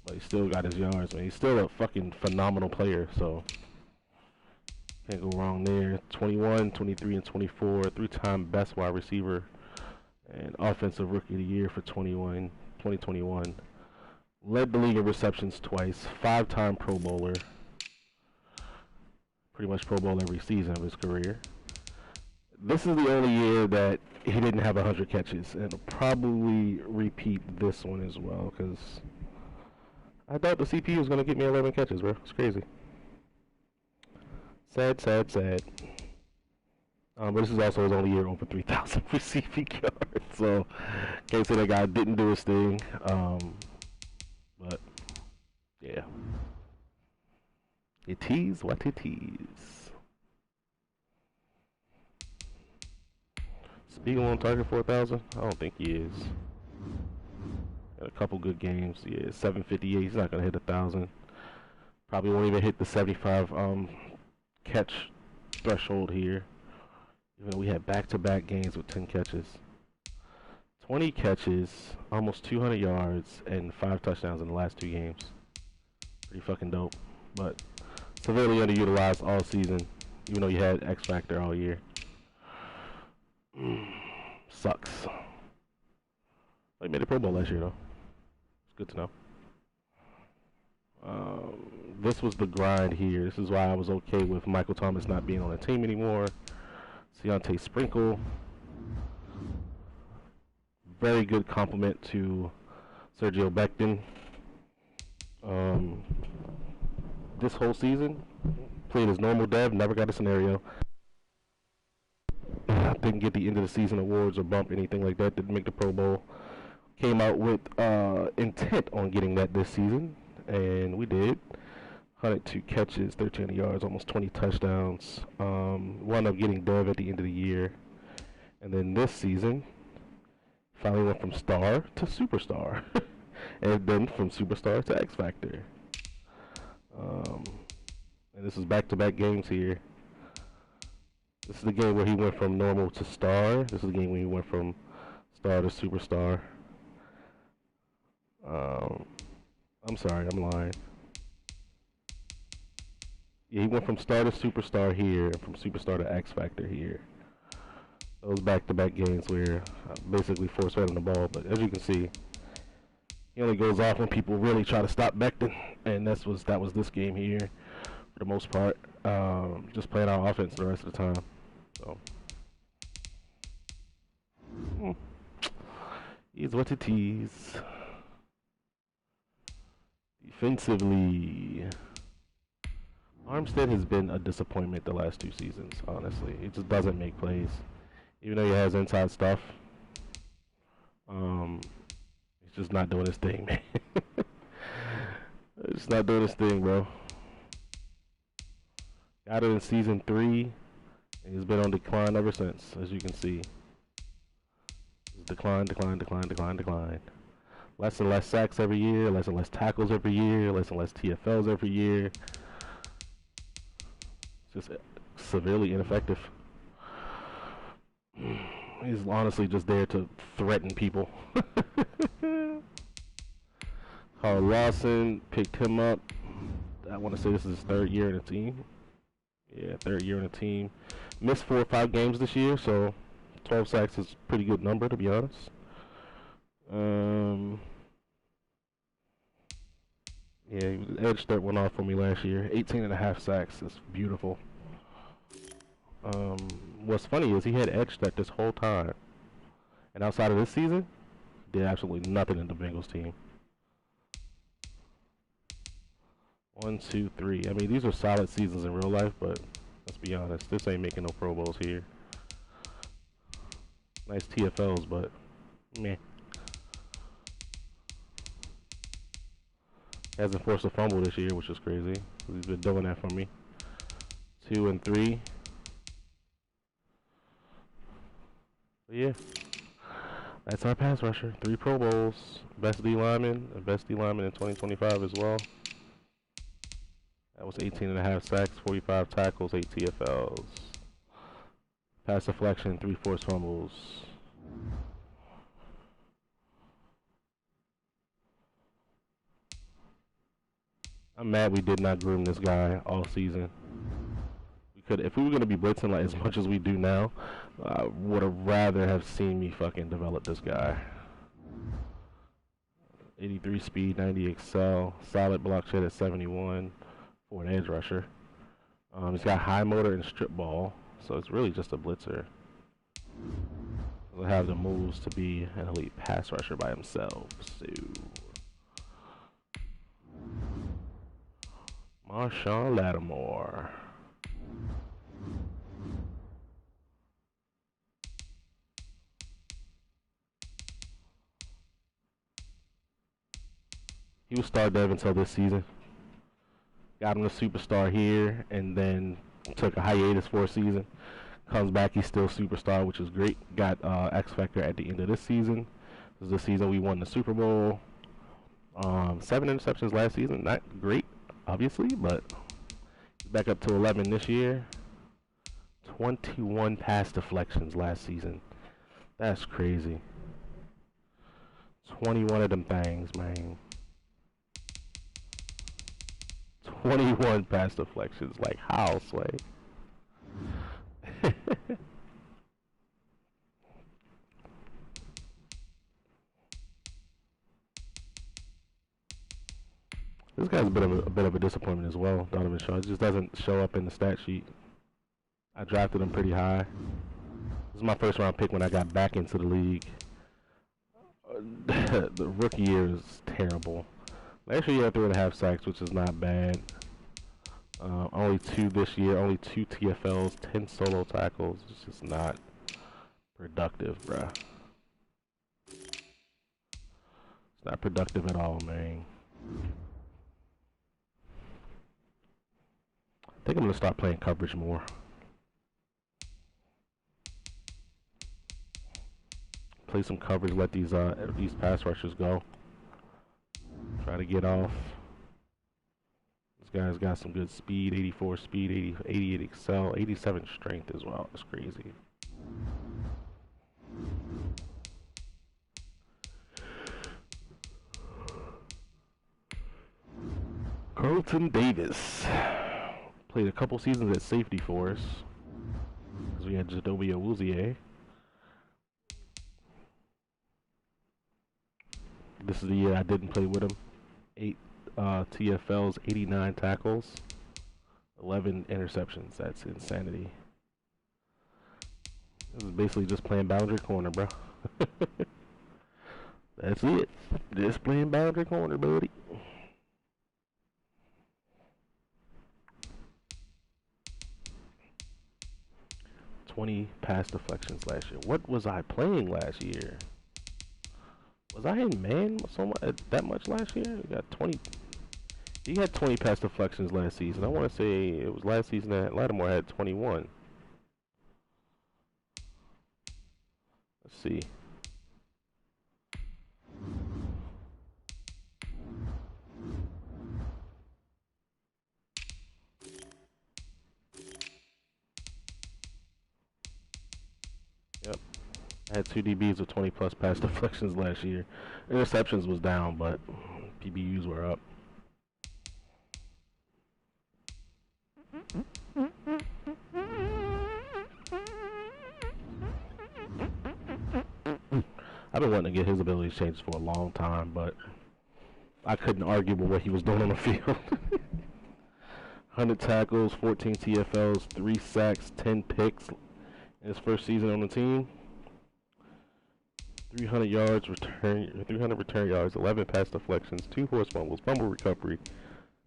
but he still got his yards, man. He's still a fucking phenomenal player, so can't go wrong there. 21, 23, and 24. 3-time best wide receiver and offensive rookie of the year for 2021. Led the league in receptions twice. 5-time Pro Bowler. Pretty much Pro Bowl every season of his career. This is the only year that he didn't have 100 catches, and he'll probably repeat this one as well, because I thought the CP was going to get me 11 catches, bro. It's crazy. Sad, sad, sad. But this is also his only year over 3,000 receiving yards, so can't say that guy didn't do his thing. But yeah, it is what it is. Spiegel on target 4,000? I don't think he is. Had a couple good games. Yeah, 758. He's not gonna hit 1,000. Probably won't even hit the 75 catch threshold here. Even though we had back-to-back games with 10 catches. 20 catches, almost 200 yards, and 5 touchdowns in the last 2 games. Pretty fucking dope. But severely underutilized all season, even though you had X Factor all year. Sucks. He made a Pro Bowl last year, though. It's good to know. This was the grind here. This is why I was okay with Michael Thomas not being on the team anymore. Deontay Sprinkle. Very good compliment to Sergio Becton. This whole season, played his normal dev, never got a scenario. Didn't get the end of the season awards or bump, anything like that. Didn't make the Pro Bowl. Came out with intent on getting that this season, and we did. 102 catches, 1,300 yards, almost 20 touchdowns. Wound up getting dub at the end of the year. And then this season, finally went from star to superstar. And then from superstar to X Factor. And this is back-to-back games here. This is the game where he went from normal to star. This is the game where he went from star to superstar. I'm sorry, I'm lying. Yeah, he went from star to superstar here, and from superstar to X Factor here. Those back-to-back games where basically force-fed the ball, but as you can see, he only goes off when people really try to stop Becton, and that was this game here for the most part. Just playing our offense the rest of the time. So, is what it is. Defensively, Armstead has been a disappointment the last 2 seasons, honestly. He just doesn't make plays. Even though he has inside stuff, he's just not doing his thing, man. He's just not doing his thing, bro. Got it in season 3, and he's been on decline ever since, as you can see. Decline. Less and less sacks every year, less and less tackles every year, less and less TFLs every year. Just severely ineffective. He's honestly just there to threaten people. Carl Lawson picked him up. I want to say this is his 3rd year in the team. Yeah, third year on the team. Missed 4 or 5 games this year, so 12 sacks is a pretty good number, to be honest. Yeah, edge start went off for me last year. 18.5 sacks is beautiful. What's funny is he had edge start this whole time. And outside of this season, did absolutely nothing in the Bengals team. 1, 2, 3. I mean, these are solid seasons in real life, but let's be honest, this ain't making no Pro Bowls here. Nice TFLs, but meh. Hasn't forced a fumble this year, which is crazy. He's been doing that for me. 2 and 3. But yeah, that's our pass rusher. 3 Pro Bowls, best D lineman, and best D lineman in 2025 as well. That was 18.5 sacks, 45 tackles, 8 TFLs. Pass deflection, 3 forced fumbles. I'm mad we did not groom this guy all season. We could, if we were gonna be blitzing like as much as we do now, I would have rather have seen me fucking develop this guy. 83 speed, 90 excel, solid block shed at 71 for an edge rusher. He's got high motor and strip ball, so it's really just a blitzer. He'll have the moves to be an elite pass rusher by himself. So Marshawn Lattimore. He was star dev until this season. Got him the superstar here, and then took a hiatus for a season. Comes back, he's still superstar, which is great. Got X Factor at the end of this season. This is the season we won the Super Bowl. 7 interceptions last season, not great, obviously, but he's back up to 11 this year. 21 pass deflections last season. That's crazy. 21 of them things, man. 21 pass deflections. Like, how, Sway? This guy's a bit of a disappointment as well, Donovan Shaw. He just doesn't show up in the stat sheet. I drafted him pretty high. This is my first round pick when I got back into the league. The rookie year is terrible. Last year he had 3.5 sacks, which is not bad. Only 2 this year, only 2 TFLs, 10 solo tackles. It's just not productive, bruh. It's not productive at all, man. I think I'm gonna start playing coverage more. Play some coverage, let these pass rushers go. Try to get off. This guy's got some good speed, 84 speed, 88 excel, 87 strength as well. That's crazy. Carlton Davis played a couple seasons at safety for us because we had Jadobe Awuzie. This is the year I didn't play with him. 8 TFLs, 89 tackles, 11 interceptions. That's insanity. This is basically just playing boundary corner, bro. That's it. Just playing boundary corner, buddy. $20 pass deflections last year. What was I playing last year? Was I in man so much, that much last year? We got 20. He had 20 pass deflections last season. I want to say it was last season that Lattimore had 21. Let's see. Yep. I had 2 DBs with 20 plus pass deflections last year. Interceptions was down, but PBUs were up. I've been wanting to get his ability changes for a long time, but I couldn't argue with what he was doing on the field. 100 tackles, 14 TFLs, 3 sacks, 10 picks in his first season on the team. 300 return yards, 11 pass deflections, 2 forced fumbles, fumble recovery,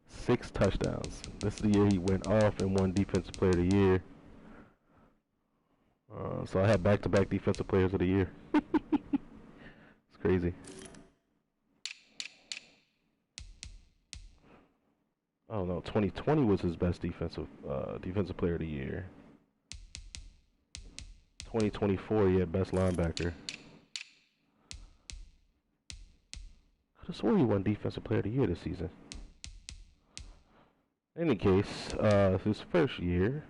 6 touchdowns. This is the year he went off and won Defensive Player of the Year. So I had back-to-back Defensive Players of the Year. It's crazy. Oh no, 2020 was his best defensive player of the year. 2024, he had best linebacker. Could have swore he won defensive player of the year this season. In any case, his first year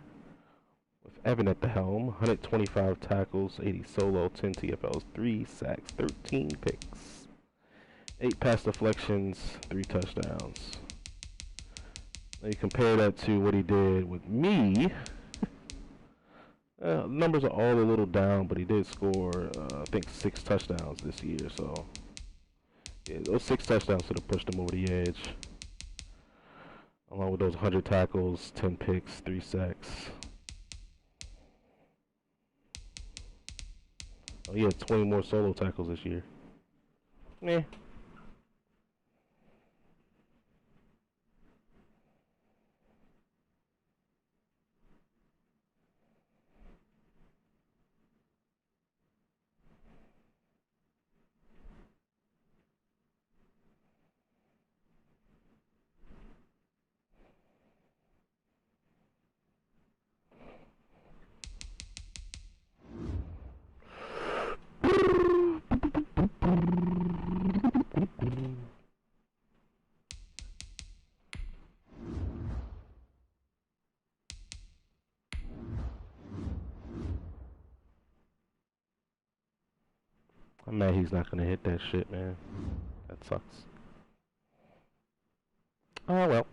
with Evan at the helm, 125 tackles, 80 solo, 10 TFLs, 3 sacks, 13 picks, 8 pass deflections, 3 touchdowns. Now you compare that to what he did with me. Numbers are all a little down, but he did score, I think, 6 touchdowns this year. So, yeah, those 6 touchdowns should have pushed him over the edge. Along with those 100 tackles, 10 picks, 3 sacks. Oh, he had 20 more solo tackles this year. Meh. I'm mad he's not gonna hit that shit, man. That sucks. Oh well.